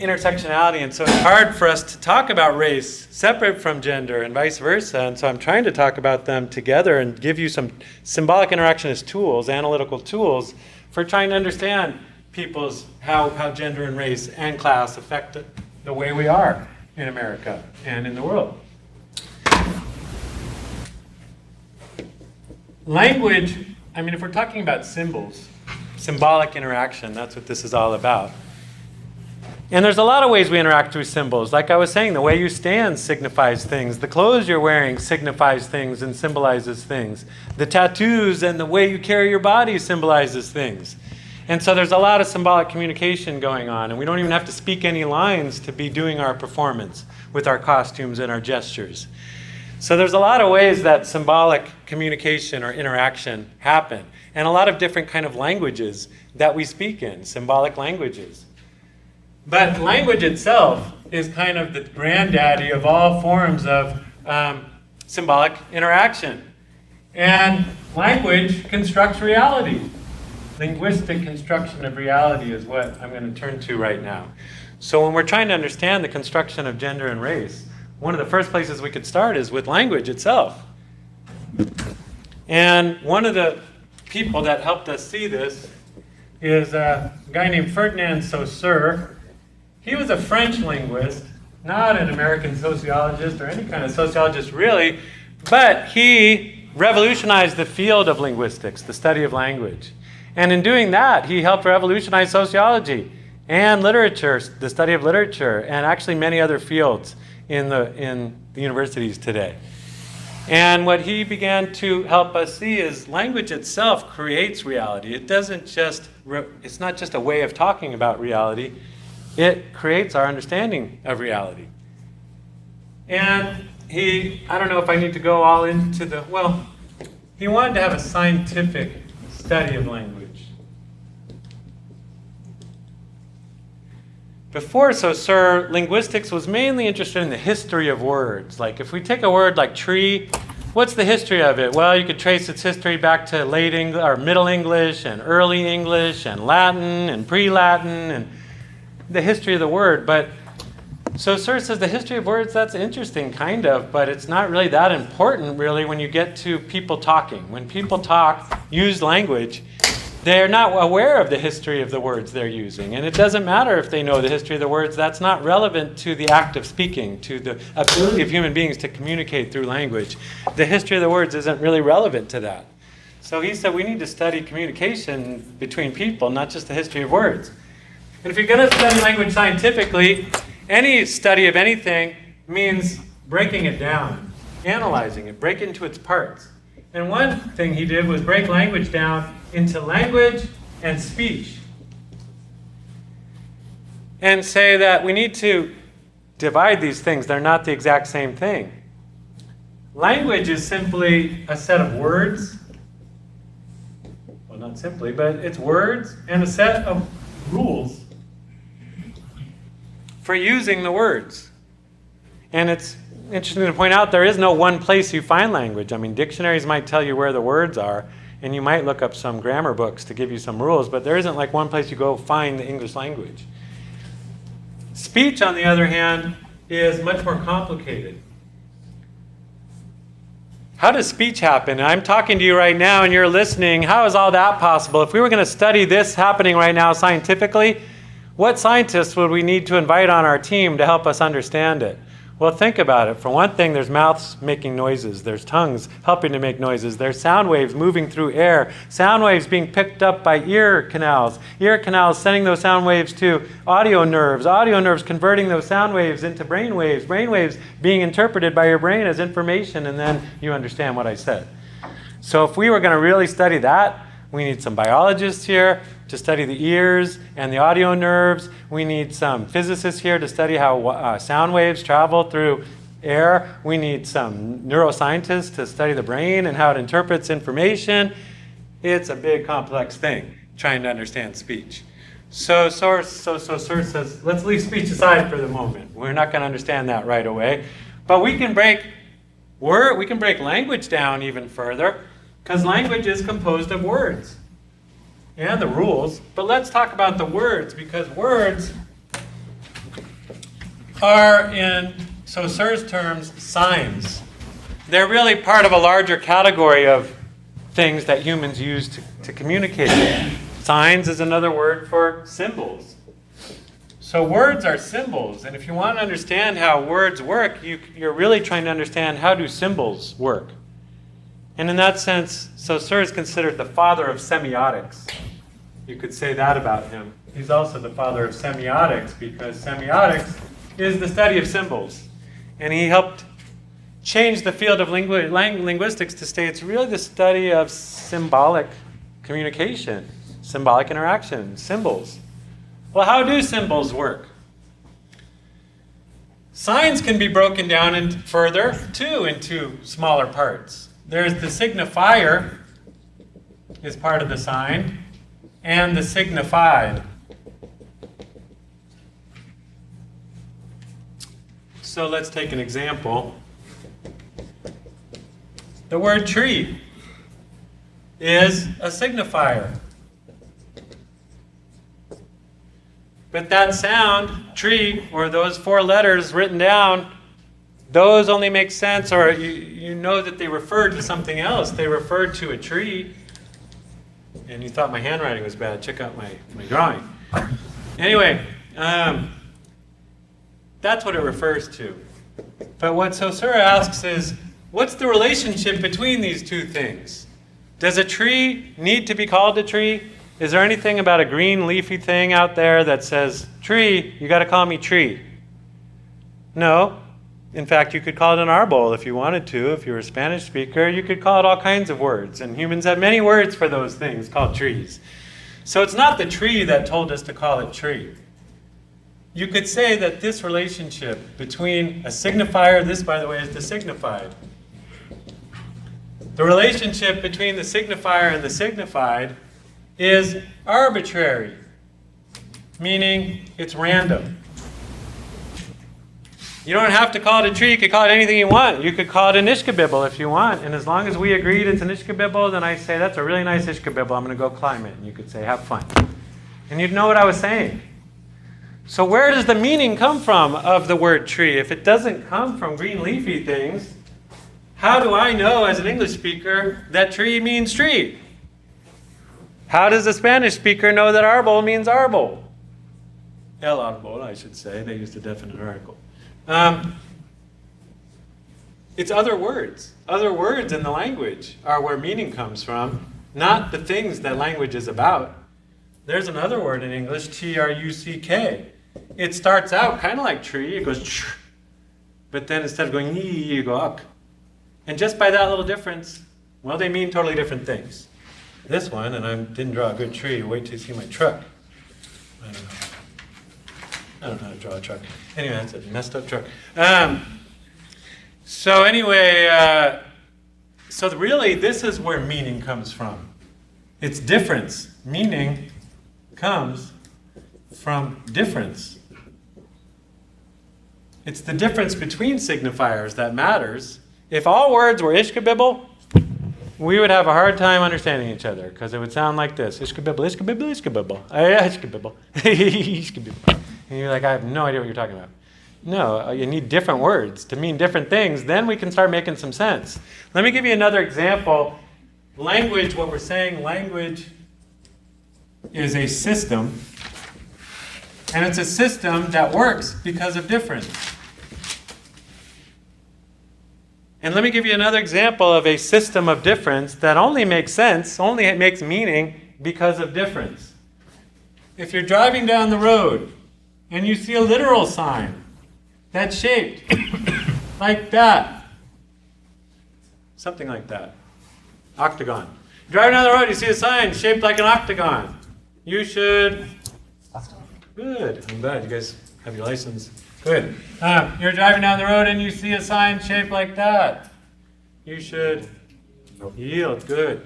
intersectionality, and so it's hard for us to talk about race separate from gender and vice versa, and so I'm trying to talk about them together and give you some symbolic interactionist tools, analytical tools, for trying to understand people's, how gender and race and class affect the way we are in America and in the world. Language, if we're talking about symbols, symbolic interaction, that's what this is all about. And there's a lot of ways we interact with symbols. Like I was saying, the way you stand signifies things. The clothes you're wearing signifies things and symbolizes things. The tattoos and the way you carry your body symbolizes things. And so there's a lot of symbolic communication going on, and we don't even have to speak any lines to be doing our performance with our costumes and our gestures. So there's a lot of ways that symbolic communication or interaction happen, and a lot of different kind of languages that we speak in, symbolic languages. But language itself is kind of the granddaddy of all forms of symbolic interaction. And language constructs reality. Linguistic construction of reality is what I'm going to turn to right now. So when we're trying to understand the construction of gender and race, one of the first places we could start is with language itself. And one of the people that helped us see this is a guy named Ferdinand Saussure. He was a French linguist, not an American sociologist or any kind of sociologist really, but he revolutionized the field of linguistics, the study of language. And in doing that, he helped revolutionize sociology and literature, the study of literature, and actually many other fields in the universities today. And what he began to help us see is language itself creates reality. It's not just a way of talking about reality. It creates our understanding of reality. And I don't know if I need to go all into he wanted to have a scientific study of language. Before Saussure, linguistics was mainly interested in the history of words. Like if we take a word like tree, what's the history of it? Well, you could trace its history back to late English or Middle English and early English and Latin and pre-Latin and the history of the word. But Saussure says the history of words, that's interesting, kind of, but it's not really that important, really, when you get to people talking. When people talk, use language, they're not aware of the history of the words they're using. And it doesn't matter if they know the history of the words. That's not relevant to the act of speaking, to the ability of human beings to communicate through language. The history of the words isn't really relevant to that. So he said we need to study communication between people, not just the history of words. And if you're going to study language scientifically, any study of anything means breaking it down, analyzing it, break it into its parts. And one thing he did was break language down into language and speech. And say that we need to divide these things. They're not the exact same thing. Language is simply a set of words. Well, not simply, but it's words and a set of rules for using the words. And it's interesting to point out there is no one place you find language. I mean, dictionaries might tell you where the words are, and you might look up some grammar books to give you some rules, but there isn't like one place you go find the English language. Speech, on the other hand, is much more complicated. How does speech happen? I'm talking to you right now and you're listening. How is all that possible? If we were going to study this happening right now scientifically, what scientists would we need to invite on our team to help us understand it? Well, think about it. For one thing, there's mouths making noises. There's tongues helping to make noises. There's sound waves moving through air. Sound waves being picked up by ear canals. Ear canals sending those sound waves to audio nerves. Audio nerves converting those sound waves into brain waves. Brain waves being interpreted by your brain as information, and then you understand what I said. So if we were going to really study that, we need some biologists here to study the ears and the audio nerves. We need some physicists here to study how sound waves travel through air. We need some neuroscientists to study the brain and how it interprets information. It's a big, complex thing, trying to understand speech. So Saussure says, let's leave speech aside for the moment. We're not going to understand that right away. But we can break language down even further, because language is composed of words and the rules. But let's talk about the words, because words are, in Saussure's terms, signs. They're really part of a larger category of things that humans use to communicate. Signs is another word for symbols. So words are symbols, and if you want to understand how words work, you're really trying to understand how do symbols work. And in that sense, Saussure is considered the father of semiotics. You could say that about him. He's also the father of semiotics, because semiotics is the study of symbols. And he helped change the field of linguistics to say it's really the study of symbolic communication, symbolic interaction, symbols. Well, how do symbols work? Signs can be broken down further, too, into smaller parts. There's the signifier is part of the sign, and the signified. So let's take an example. The word tree is a signifier. But that sound, tree, or those 4 letters written down, those only make sense, or you know that they refer to something else. They refer to a tree. And you thought my handwriting was bad. Check out my drawing. Anyway, that's what it refers to. But what Saussure asks is, what's the relationship between these two things? Does a tree need to be called a tree? Is there anything about a green leafy thing out there that says, tree, you got to call me tree? No. In fact, you could call it an arbol if you wanted to. If you were a Spanish speaker, you could call it all kinds of words. And humans have many words for those things called trees. So it's not the tree that told us to call it tree. You could say that this relationship between a signifier, this, by the way, is the signified. The relationship between the signifier and the signified is arbitrary, meaning it's random. You don't have to call it a tree. You could call it anything you want. You could call it an ishkabibble if you want. And as long as we agreed it's an ishkabibble, then I say, that's a really nice ishkabibble. I'm going to go climb it. And you could say, have fun. And you'd know what I was saying. So where does the meaning come from of the word tree? If it doesn't come from green leafy things, how do I know as an English speaker that tree means tree? How does a Spanish speaker know that árbol means árbol? El árbol, I should say. They used a definite article. It's other words. Other words in the language are where meaning comes from, not the things that language is about. There's another word in English, T-R-U-C-K. It starts out kind of like tree. It goes tr, but then instead of going ee, you go uck. And just by that little difference, well, they mean totally different things. This one, and I didn't draw a good tree. Wait till you see my truck. I don't know how to draw a truck. Anyway, that's a messed up truck. So really, this is where meaning comes from. It's difference. Meaning comes from difference. It's the difference between signifiers that matters. If all words were ishkabibble, we would have a hard time understanding each other because it would sound like this. Ishkabibble, ishkabibble, ishkabibble. Ishkabibble. Ishkabibble. And you're like, I have no idea what you're talking about. No, you need different words to mean different things. Then we can start making some sense. Let me give you another example. Language, what we're saying, language is a system. And it's a system that works because of difference. And let me give you another example of a system of difference that only makes sense, only makes meaning because of difference. If you're driving down the road and you see a literal sign that's shaped like that, something like that, octagon. You're driving down the road, you see a sign shaped like an octagon. You should, good, I'm glad you guys have your license. Good. You're driving down the road and you see a sign shaped like that. You should yield. Good.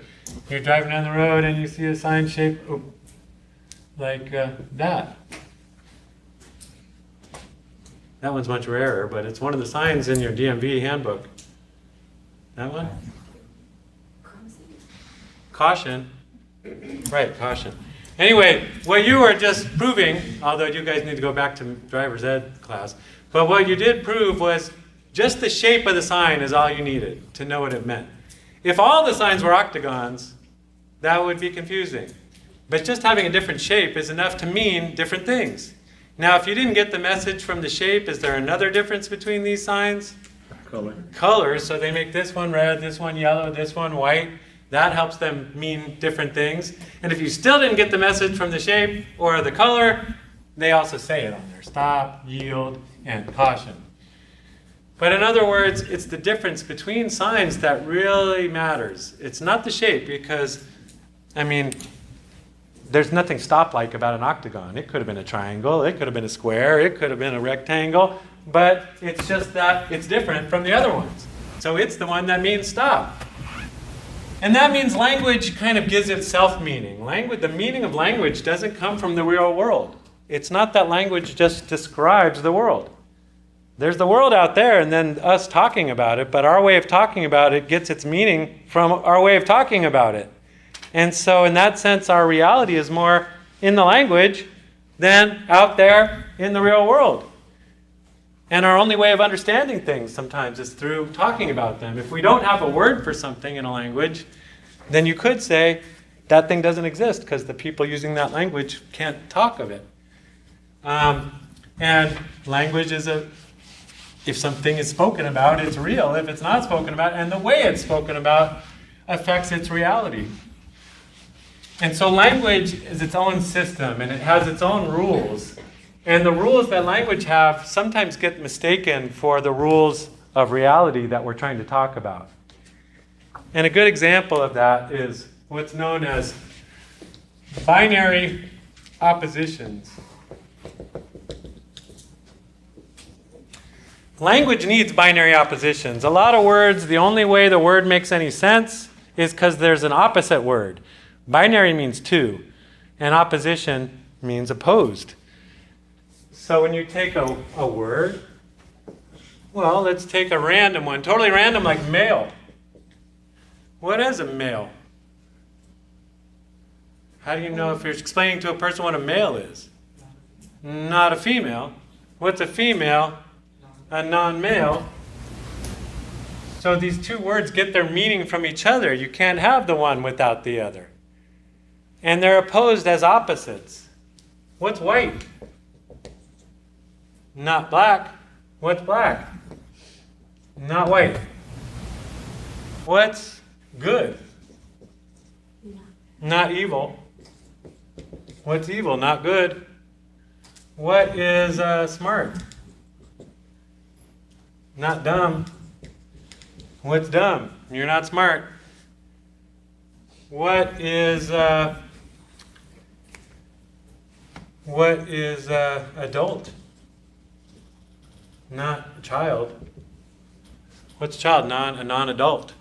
You're driving down the road and you see a sign shaped like that. That one's much rarer, but it's one of the signs in your DMV handbook. That one? Caution. Right, caution. Anyway, what you were just proving, although you guys need to go back to driver's ed class, but what you did prove was just the shape of the sign is all you needed to know what it meant. If all the signs were octagons, that would be confusing. But just having a different shape is enough to mean different things. Now, if you didn't get the message from the shape, is there another difference between these signs? Color. Colors, so they make this one red, this one yellow, this one white. That helps them mean different things. And if you still didn't get the message from the shape or the color, they also say it on there. Stop, yield, and caution. But in other words, it's the difference between signs that really matters. It's not the shape because, I mean, there's nothing stop-like about an octagon. It could have been a triangle, it could have been a square, it could have been a rectangle, but it's just that it's different from the other ones. So it's the one that means stop. And that means language kind of gives itself meaning. The meaning of language doesn't come from the real world. It's not that language just describes the world. There's the world out there and then us talking about it, but our way of talking about it gets its meaning from our way of talking about it. And so in that sense, our reality is more in the language than out there in the real world. And our only way of understanding things sometimes is through talking about them. If we don't have a word for something in a language, then you could say that thing doesn't exist because the people using that language can't talk of it. And language is if something is spoken about, it's real. If it's not spoken about, and the way it's spoken about affects its reality. And so language is its own system, and it has its own rules. And the rules that language have sometimes get mistaken for the rules of reality that we're trying to talk about. And a good example of that is what's known as binary oppositions. Language needs binary oppositions. A lot of words, the only way the word makes any sense is because there's an opposite word. Binary means two, and opposition means opposed. So when you take a word, well, let's take a random one, totally random, like male. What is a male? How do you know if you're explaining to a person what a male is? Not a female. What's a female? A non-male. So these two words get their meaning from each other. You can't have the one without the other. And they're opposed as opposites. What's white? Not black. What's black? Not white. What's good? Not evil. What's evil? Not good. What is smart? Not dumb. What's dumb? You're not smart. What is adult? Not a child. What's a child? A non-adult.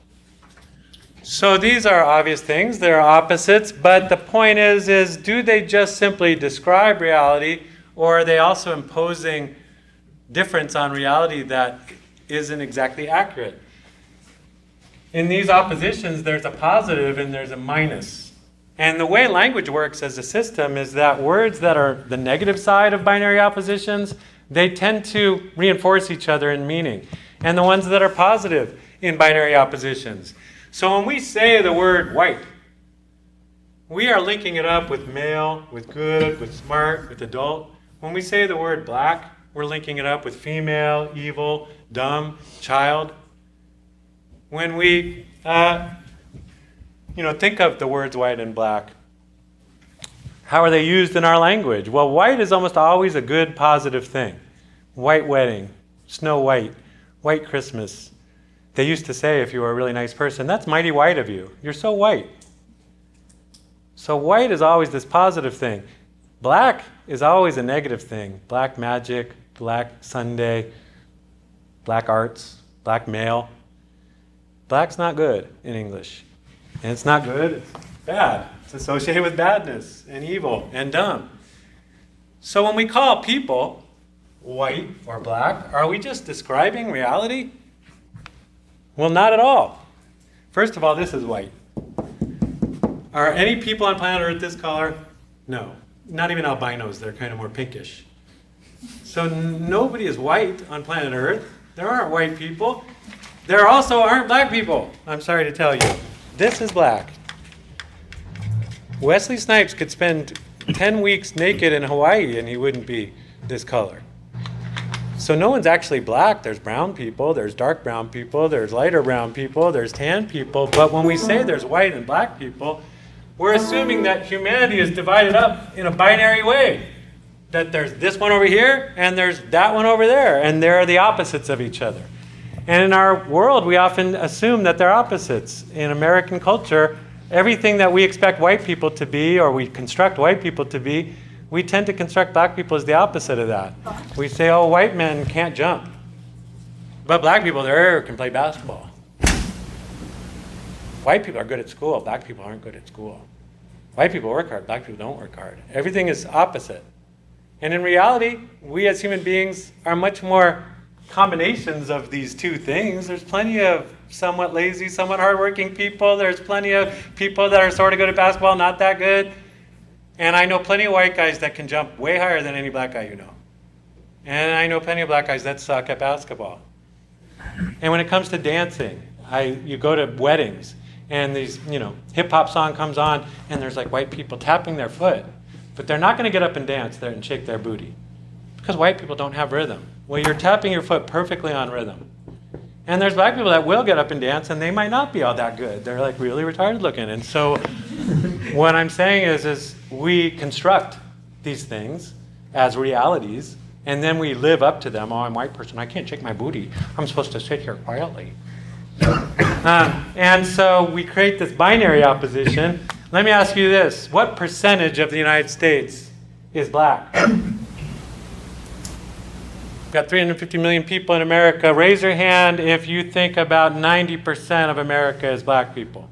So these are obvious things. They're opposites, but the point is do they just simply describe reality, or are they also imposing difference on reality that isn't exactly accurate? In these oppositions, there's a positive and there's a minus. And the way language works as a system is that words that are the negative side of binary oppositions, they tend to reinforce each other in meaning. And the ones that are positive in binary oppositions. So when we say the word white, we are linking it up with male, with good, with smart, with adult. When we say the word black, we're linking it up with female, evil, dumb, child. When we think of the words white and black, how are they used in our language? Well, white is almost always a good, positive thing. White wedding, Snow White, White Christmas. They used to say, if you were a really nice person, that's mighty white of you. You're so white. So white is always this positive thing. Black is always a negative thing. Black magic, black Sunday, black arts, black male. Black's not good in English. And it's not good, it's bad. It's associated with badness and evil and dumb. So when we call people white or black, are we just describing reality? Well, not at all. First of all, this is white. Are any people on planet Earth this color? No. Not even albinos. They're kind of more pinkish. So nobody is white on planet Earth. There aren't white people. There also aren't black people. I'm sorry to tell you. This is black. Wesley Snipes could spend 10 weeks naked in Hawaii and he wouldn't be this color. So no one's actually black. There's brown people, there's dark brown people, there's lighter brown people, there's tan people. But when we say there's white and black people, we're assuming that humanity is divided up in a binary way. That there's this one over here and there's that one over there. And they're the opposites of each other. And in our world, we often assume that they're opposites. In American culture, everything that we expect white people to be, or we construct white people to be, we tend to construct black people as the opposite of that. We say, oh, white men can't jump. But black people there can play basketball. White people are good at school. Black people aren't good at school. White people work hard. Black people don't work hard. Everything is opposite. And in reality, we as human beings are much more combinations of these two things. There's plenty of somewhat lazy, somewhat hardworking people. There's plenty of people that are sort of good at basketball, not that good. And I know plenty of white guys that can jump way higher than any black guy you know. And I know plenty of black guys that suck at basketball. And when it comes to dancing, you go to weddings and these, hip hop song comes on and there's like white people tapping their foot. But they're not going to get up and dance there and shake their booty. Because white people don't have rhythm. Well, you're tapping your foot perfectly on rhythm. And there's black people that will get up and dance and they might not be all that good. They're like really retarded looking. And so what I'm saying is we construct these things as realities and then we live up to them. Oh, I'm a white person. I can't shake my booty. I'm supposed to sit here quietly. And so we create this binary opposition. Let me ask you this. What percentage of the United States is black? We've got 350 million people in America. Raise your hand if you think about 90% of America is black people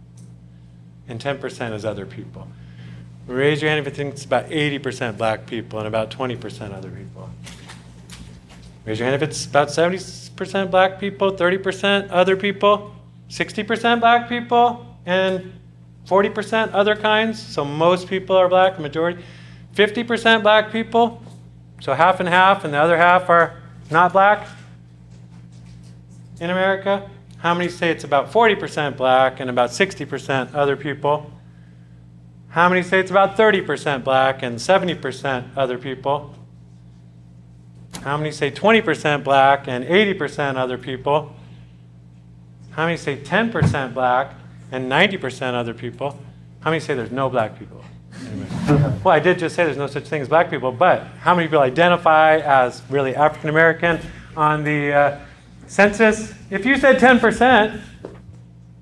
and 10% is other people. Raise your hand if you think it's about 80% black people and about 20% other people. Raise your hand if it's about 70% black people, 30% other people, 60% black people, and 40% other kinds. So most people are black, the majority. 50% black people, So half and half, and the other half are not black in America? How many say it's about 40% black and about 60% other people? How many say it's about 30% black and 70% other people? How many say 20% black and 80% other people? How many say 10% black and 90% other people? How many say there's no black people? Anyway. Well, I did just say there's no such thing as black people, but how many people identify as really African American on the census? If you said 10%,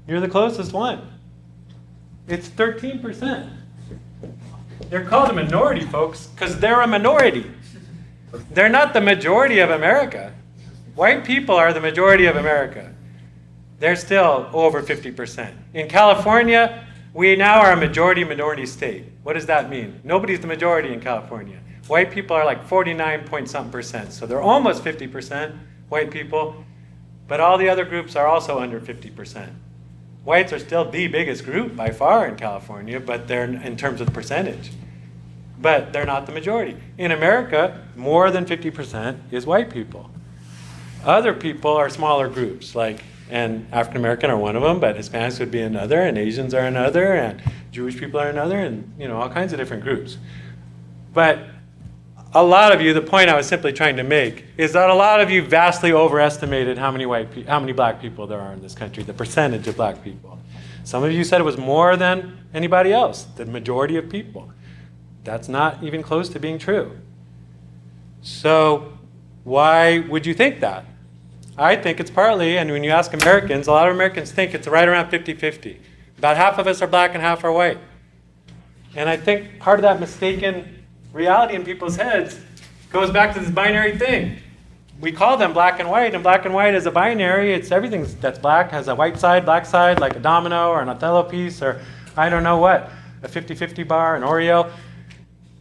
you're the closest one. It's 13%. They're called a minority, folks, because they're a minority. They're not the majority of America. White people are the majority of America. They're still over 50%. In California, we now are a minority state. What does that mean? Nobody's the majority in California. White people are like 49-point-something%. So they're almost 50% white people, but all the other groups are also under 50%. Whites are still the biggest group by far in California, but they're in terms of the percentage. But they're not the majority. In America, more than 50% is white people. Other people are smaller groups, and African American are one of them, but Hispanics would be another, and Asians are another, and Jewish people are another, and all kinds of different groups. But a lot of you, the point I was simply trying to make is that a lot of you vastly overestimated how many black people there are in this country, the percentage of black people. Some of you said it was more than anybody else, the majority of people. That's not even close to being true. So why would you think that? I think it's partly, and when you ask Americans, a lot of Americans think it's right around 50-50. About half of us are black and half are white. And I think part of that mistaken reality in people's heads goes back to this binary thing. We call them black and white is a binary. It's everything that's black has a white side, black side, like a domino or an Othello piece or I don't know what, a 50-50 bar, an Oreo.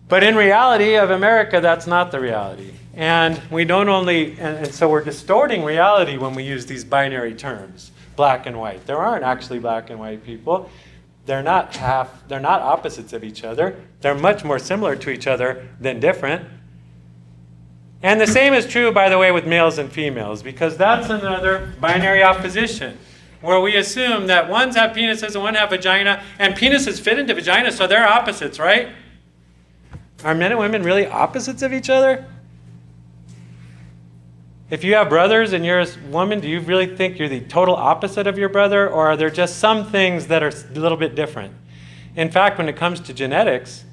But in reality of America, that's not the reality. And we don't only, and so we're distorting reality when we use these binary terms, black and white. There aren't actually black and white people. They're not opposites of each other. They're much more similar to each other than different. And the same is true, by the way, with males and females, because that's another binary opposition, where we assume that ones have penises and one have vagina, and penises fit into vagina, so they're opposites, right? Are men and women really opposites of each other? If you have brothers and you're a woman, do you really think you're the total opposite of your brother, or are there just some things that are a little bit different? In fact, when it comes to genetics,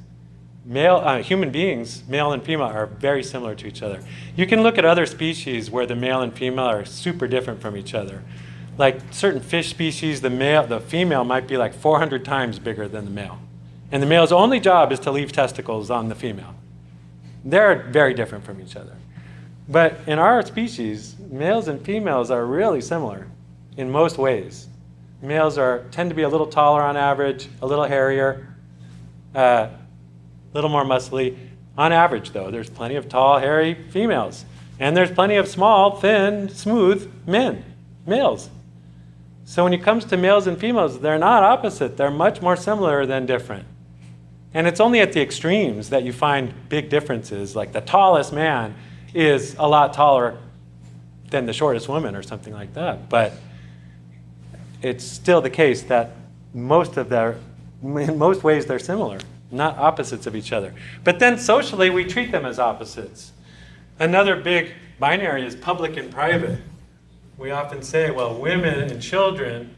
human beings, male and female, are very similar to each other. You can look at other species where the male and female are super different from each other. Like certain fish species, the female might be like 400 times bigger than the male. And the male's only job is to leave testicles on the female. They're very different from each other. But in our species, males and females are really similar in most ways. Males tend to be a little taller on average, a little hairier, a little more muscly. On average, though, there's plenty of tall, hairy females. And there's plenty of small, thin, smooth males. So when it comes to males and females, they're not opposite. They're much more similar than different. And it's only at the extremes that you find big differences, like the tallest man is a lot taller than the shortest woman or something like that. But it's still the case that in most ways they're similar, not opposites of each other. But then socially we treat them as opposites. Another big binary is public and private. We often say, well, women and children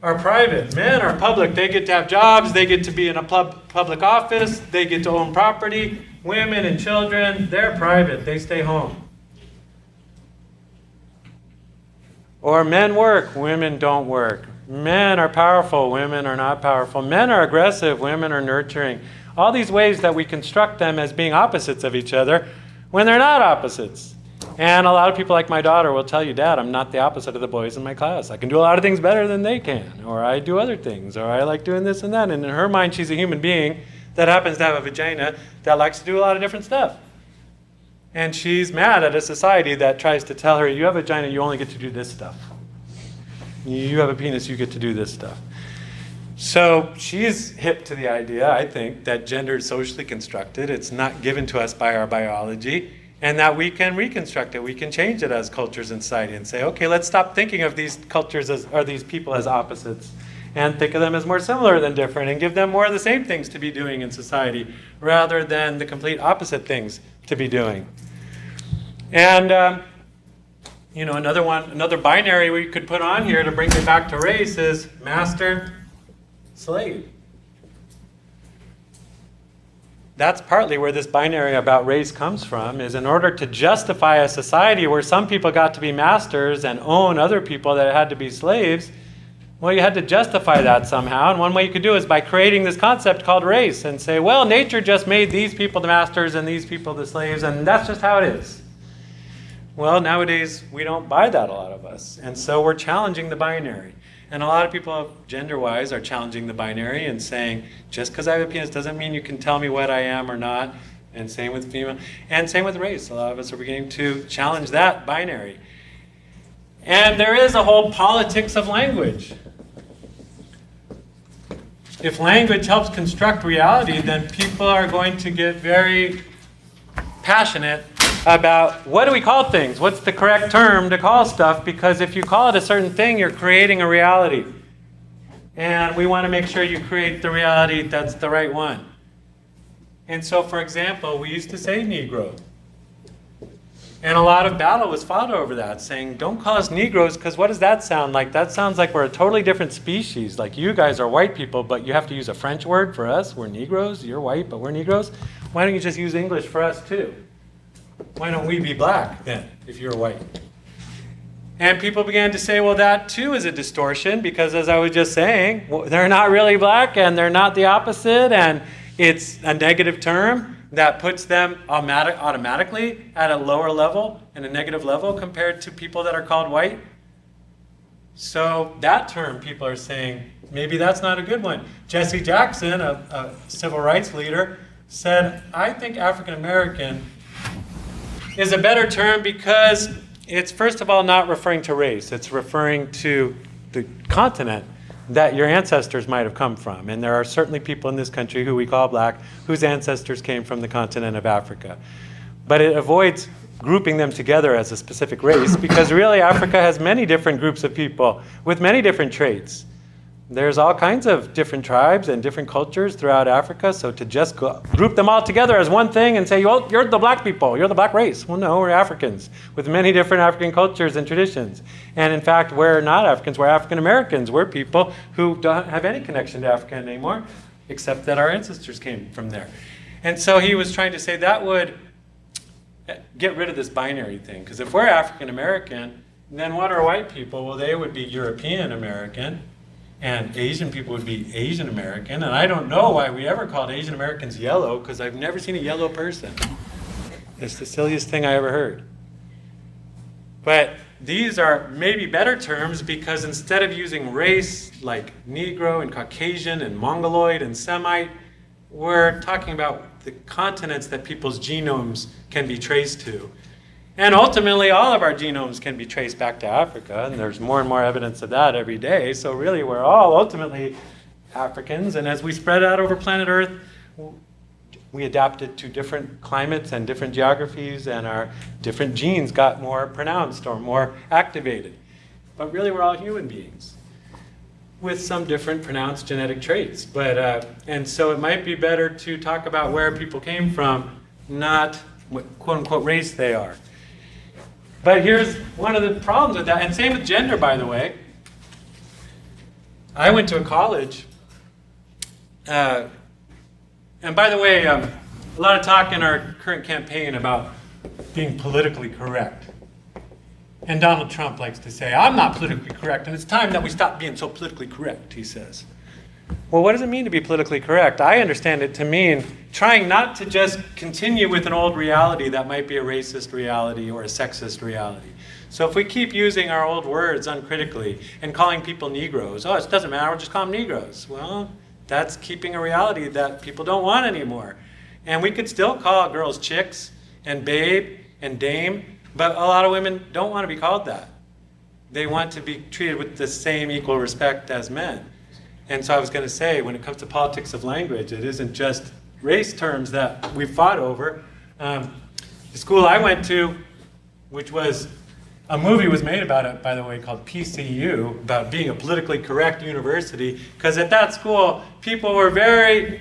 are private. Men are public. They get to have jobs. They get to be in a public office. They get to own property. Women and children, they're private. They stay home. Or men work. Women don't work. Men are powerful. Women are not powerful. Men are aggressive. Women are nurturing. All these ways that we construct them as being opposites of each other when they're not opposites. And a lot of people like my daughter will tell you, Dad, I'm not the opposite of the boys in my class. I can do a lot of things better than they can. Or I do other things. Or I like doing this and that. And in her mind, she's a human being that happens to have a vagina that likes to do a lot of different stuff. And she's mad at a society that tries to tell her, you have a vagina, you only get to do this stuff. You have a penis, you get to do this stuff. So she's hip to the idea, I think, that gender is socially constructed. It's not given to us by our biology, and that we can reconstruct it. We can change it as cultures in society and say, okay, let's stop thinking of these cultures as, or these people as opposites, and think of them as more similar than different, and give them more of the same things to be doing in society, rather than the complete opposite things to be doing. And you know, another binary we could put on here to bring it back to race is master, slave. That's partly where this binary about race comes from, is in order to justify a society where some people got to be masters and own other people that had to be slaves, well, you had to justify that somehow. And one way you could do it is by creating this concept called race and say, well, nature just made these people the masters and these people the slaves, and that's just how it is. Well, nowadays, we don't buy that, a lot of us. And so we're challenging the binary. And a lot of people, gender-wise, are challenging the binary and saying, just because I have a penis doesn't mean you can tell me what I am or not. And same with female. And same with race. A lot of us are beginning to challenge that binary. And there is a whole politics of language. If language helps construct reality, then people are going to get very passionate about what do we call things? What's the correct term to call stuff? Because if you call it a certain thing, you're creating a reality. And we want to make sure you create the reality that's the right one. And so, for example, we used to say Negro. And a lot of battle was fought over that, saying, don't call us Negroes, because what does that sound like? That sounds like we're a totally different species. Like, you guys are white people, but you have to use a French word for us. We're Negroes. You're white, but we're Negroes. Why don't you just use English for us, too? Why don't we be black, then, if you're white? And people began to say, well, that, too, is a distortion, because as I was just saying, well, they're not really black, and they're not the opposite, and it's a negative term that puts them automatically at a lower level, and a negative level, compared to people that are called white. So that term, people are saying, maybe that's not a good one. Jesse Jackson, a civil rights leader, said, I think African American is a better term because it's, first of all, not referring to race. It's referring to the continent that your ancestors might have come from. And there are certainly people in this country who we call black whose ancestors came from the continent of Africa. But it avoids grouping them together as a specific race, because really Africa has many different groups of people with many different traits. There's all kinds of different tribes and different cultures throughout Africa, so to just group them all together as one thing and say, well, you're the black people, you're the black race. Well, no, we're Africans with many different African cultures and traditions. And in fact, we're not Africans, we're African Americans. We're people who don't have any connection to Africa anymore, except that our ancestors came from there. And so he was trying to say that would get rid of this binary thing, because if we're African American, then what are white people? Well, they would be European American. And Asian people would be Asian American. And I don't know why we ever called Asian Americans yellow, because I've never seen a yellow person. It's the silliest thing I ever heard. But these are maybe better terms, because instead of using race like Negro and Caucasian and Mongoloid and Semite, we're talking about the continents that people's genomes can be traced to. And ultimately, all of our genomes can be traced back to Africa, and there's more and more evidence of that every day. So really, we're all ultimately Africans, and as we spread out over planet Earth, we adapted to different climates and different geographies, and our different genes got more pronounced or more activated. But really, we're all human beings with some different pronounced genetic traits. And so it might be better to talk about where people came from, not what quote-unquote race they are. But here's one of the problems with that, and same with gender, by the way. I went to a college, and by the way, a lot of talk in our current campaign about being politically correct. And Donald Trump likes to say, I'm not politically correct, and it's time that we stop being so politically correct, he says. Well, what does it mean to be politically correct? I understand it to mean trying not to just continue with an old reality that might be a racist reality or a sexist reality. So if we keep using our old words uncritically and calling people Negroes, oh, it doesn't matter, we'll just call them Negroes. Well, that's keeping a reality that people don't want anymore. And we could still call girls chicks and babe and dame, but a lot of women don't want to be called that. They want to be treated with the same equal respect as men. And so I was going to say, when it comes to politics of language, it isn't just race terms that we fought over. The school I went to, which was, a movie was made about it, by the way, called PCU, about being a politically correct university, because at that school, people were very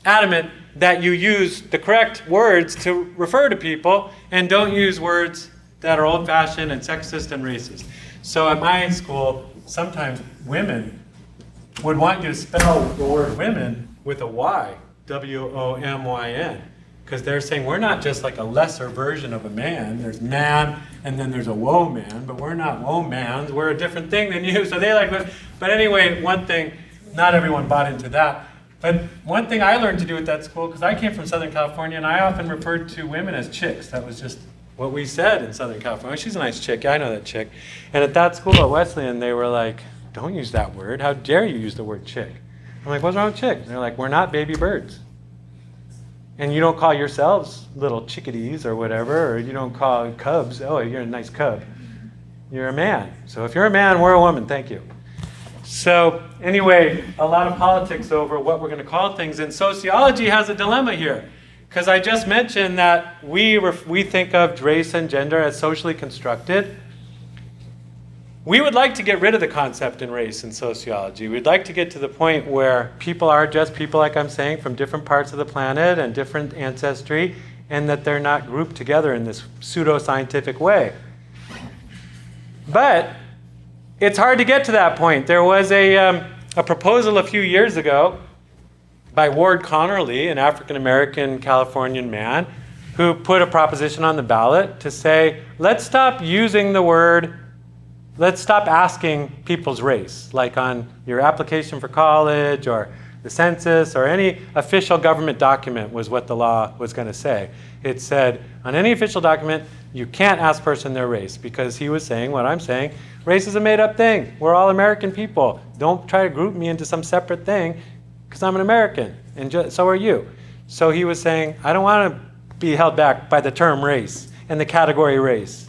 adamant that you use the correct words to refer to people and don't use words that are old-fashioned and sexist and racist. So at my school, sometimes women would want you to spell the word women with a Y, W-O-M-Y-N, because they're saying we're not just like a lesser version of a man. There's man, and then there's a woe man, but we're not woe mans. We're a different thing than you. So they like, but anyway, one thing, not everyone bought into that. But one thing I learned to do at that school, because I came from Southern California, and I often referred to women as chicks. That was just what we said in Southern California. She's a nice chick. Yeah, I know that chick. And at that school at Wesleyan, they were like, don't use that word. How dare you use the word chick? I'm like, what's wrong with chick? And they're like, we're not baby birds. And you don't call yourselves little chickadees or whatever, or you don't call cubs, oh, you're a nice cub. You're a man. So if you're a man, we're a woman. Thank you. So anyway, a lot of politics over what we're going to call things. And sociology has a dilemma here. Because I just mentioned that we think of race and gender as socially constructed. We would like to get rid of the concept in race in sociology. We'd like to get to the point where people are just people, like I'm saying, from different parts of the planet and different ancestry, and that they're not grouped together in this pseudo-scientific way. But it's hard to get to that point. There was a proposal a few years ago by Ward Connerly, an African-American Californian man, who put a proposition on the ballot to say, let's stop using the word, let's stop asking people's race, like on your application for college or the census or any official government document was what the law was going to say. It said, on any official document, you can't ask a person their race, because he was saying what I'm saying, race is a made-up thing. We're all American people. Don't try to group me into some separate thing, because I'm an American, and so are you. So he was saying, I don't want to be held back by the term race and the category race.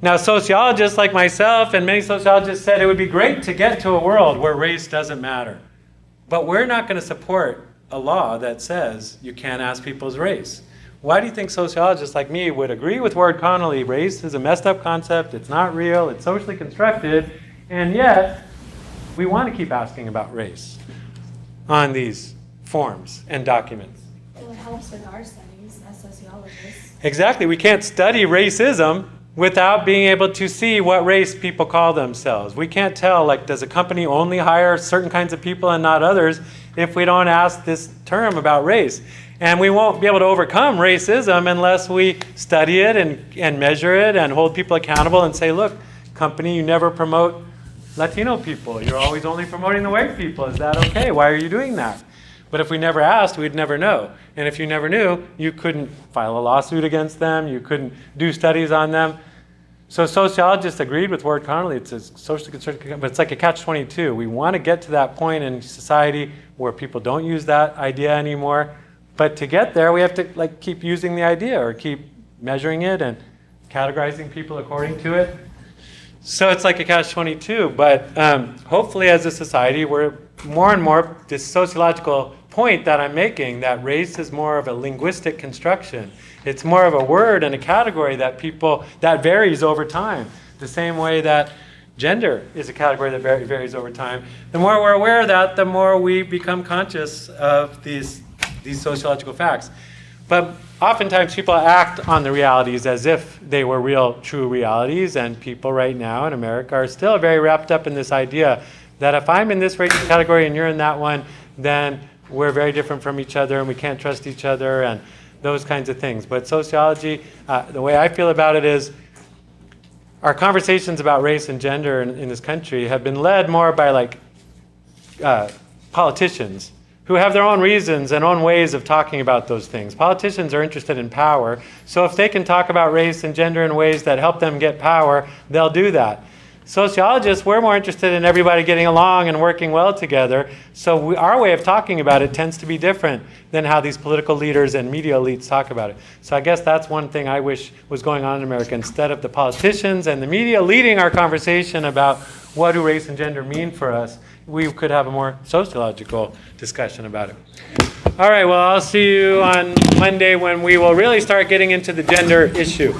Now, sociologists like myself and many sociologists said it would be great to get to a world where race doesn't matter. But we're not going to support a law that says you can't ask people's race. Why do you think sociologists like me would agree with Ward Connerly? Race is a messed up concept, it's not real, it's socially constructed, and yet we want to keep asking about race on these forms and documents. Well, it helps with our studies as sociologists. Exactly. We can't study racism without being able to see what race people call themselves. We can't tell, like, does a company only hire certain kinds of people and not others if we don't ask this term about race? And we won't be able to overcome racism unless we study it and measure it and hold people accountable and say, look, company, you never promote Latino people. You're always only promoting the white people. Is that okay? Why are you doing that? But if we never asked, we'd never know. And if you never knew, you couldn't file a lawsuit against them. You couldn't do studies on them. So sociologists agreed with Ward Connerly. It's a socially constructed, but it's like a catch-22. We want to get to that point in society where people don't use that idea anymore. But to get there, we have to keep using the idea or keep measuring it and categorizing people according to it. So it's like a catch-22, but hopefully as a society, we're more and more, this sociological point that I'm making, that race is more of a linguistic construction. It's more of a word and a category that varies over time. The same way that gender is a category that varies over time. The more we're aware of that, the more we become conscious of these sociological facts. But oftentimes people act on the realities as if they were real, true realities, and people right now in America are still very wrapped up in this idea that if I'm in this racial category and you're in that one, then we're very different from each other and we can't trust each other and those kinds of things. But sociology, the way I feel about it is our conversations about race and gender in this country have been led more by politicians who have their own reasons and own ways of talking about those things. Politicians are interested in power, so if they can talk about race and gender in ways that help them get power, they'll do that. Sociologists, we're more interested in everybody getting along and working well together, so our way of talking about it tends to be different than how these political leaders and media elites talk about it. So I guess that's one thing I wish was going on in America. Instead of the politicians and the media leading our conversation about what do race and gender mean for us, we could have a more sociological discussion about it. All right, well, I'll see you on Monday when we will really start getting into the gender issue.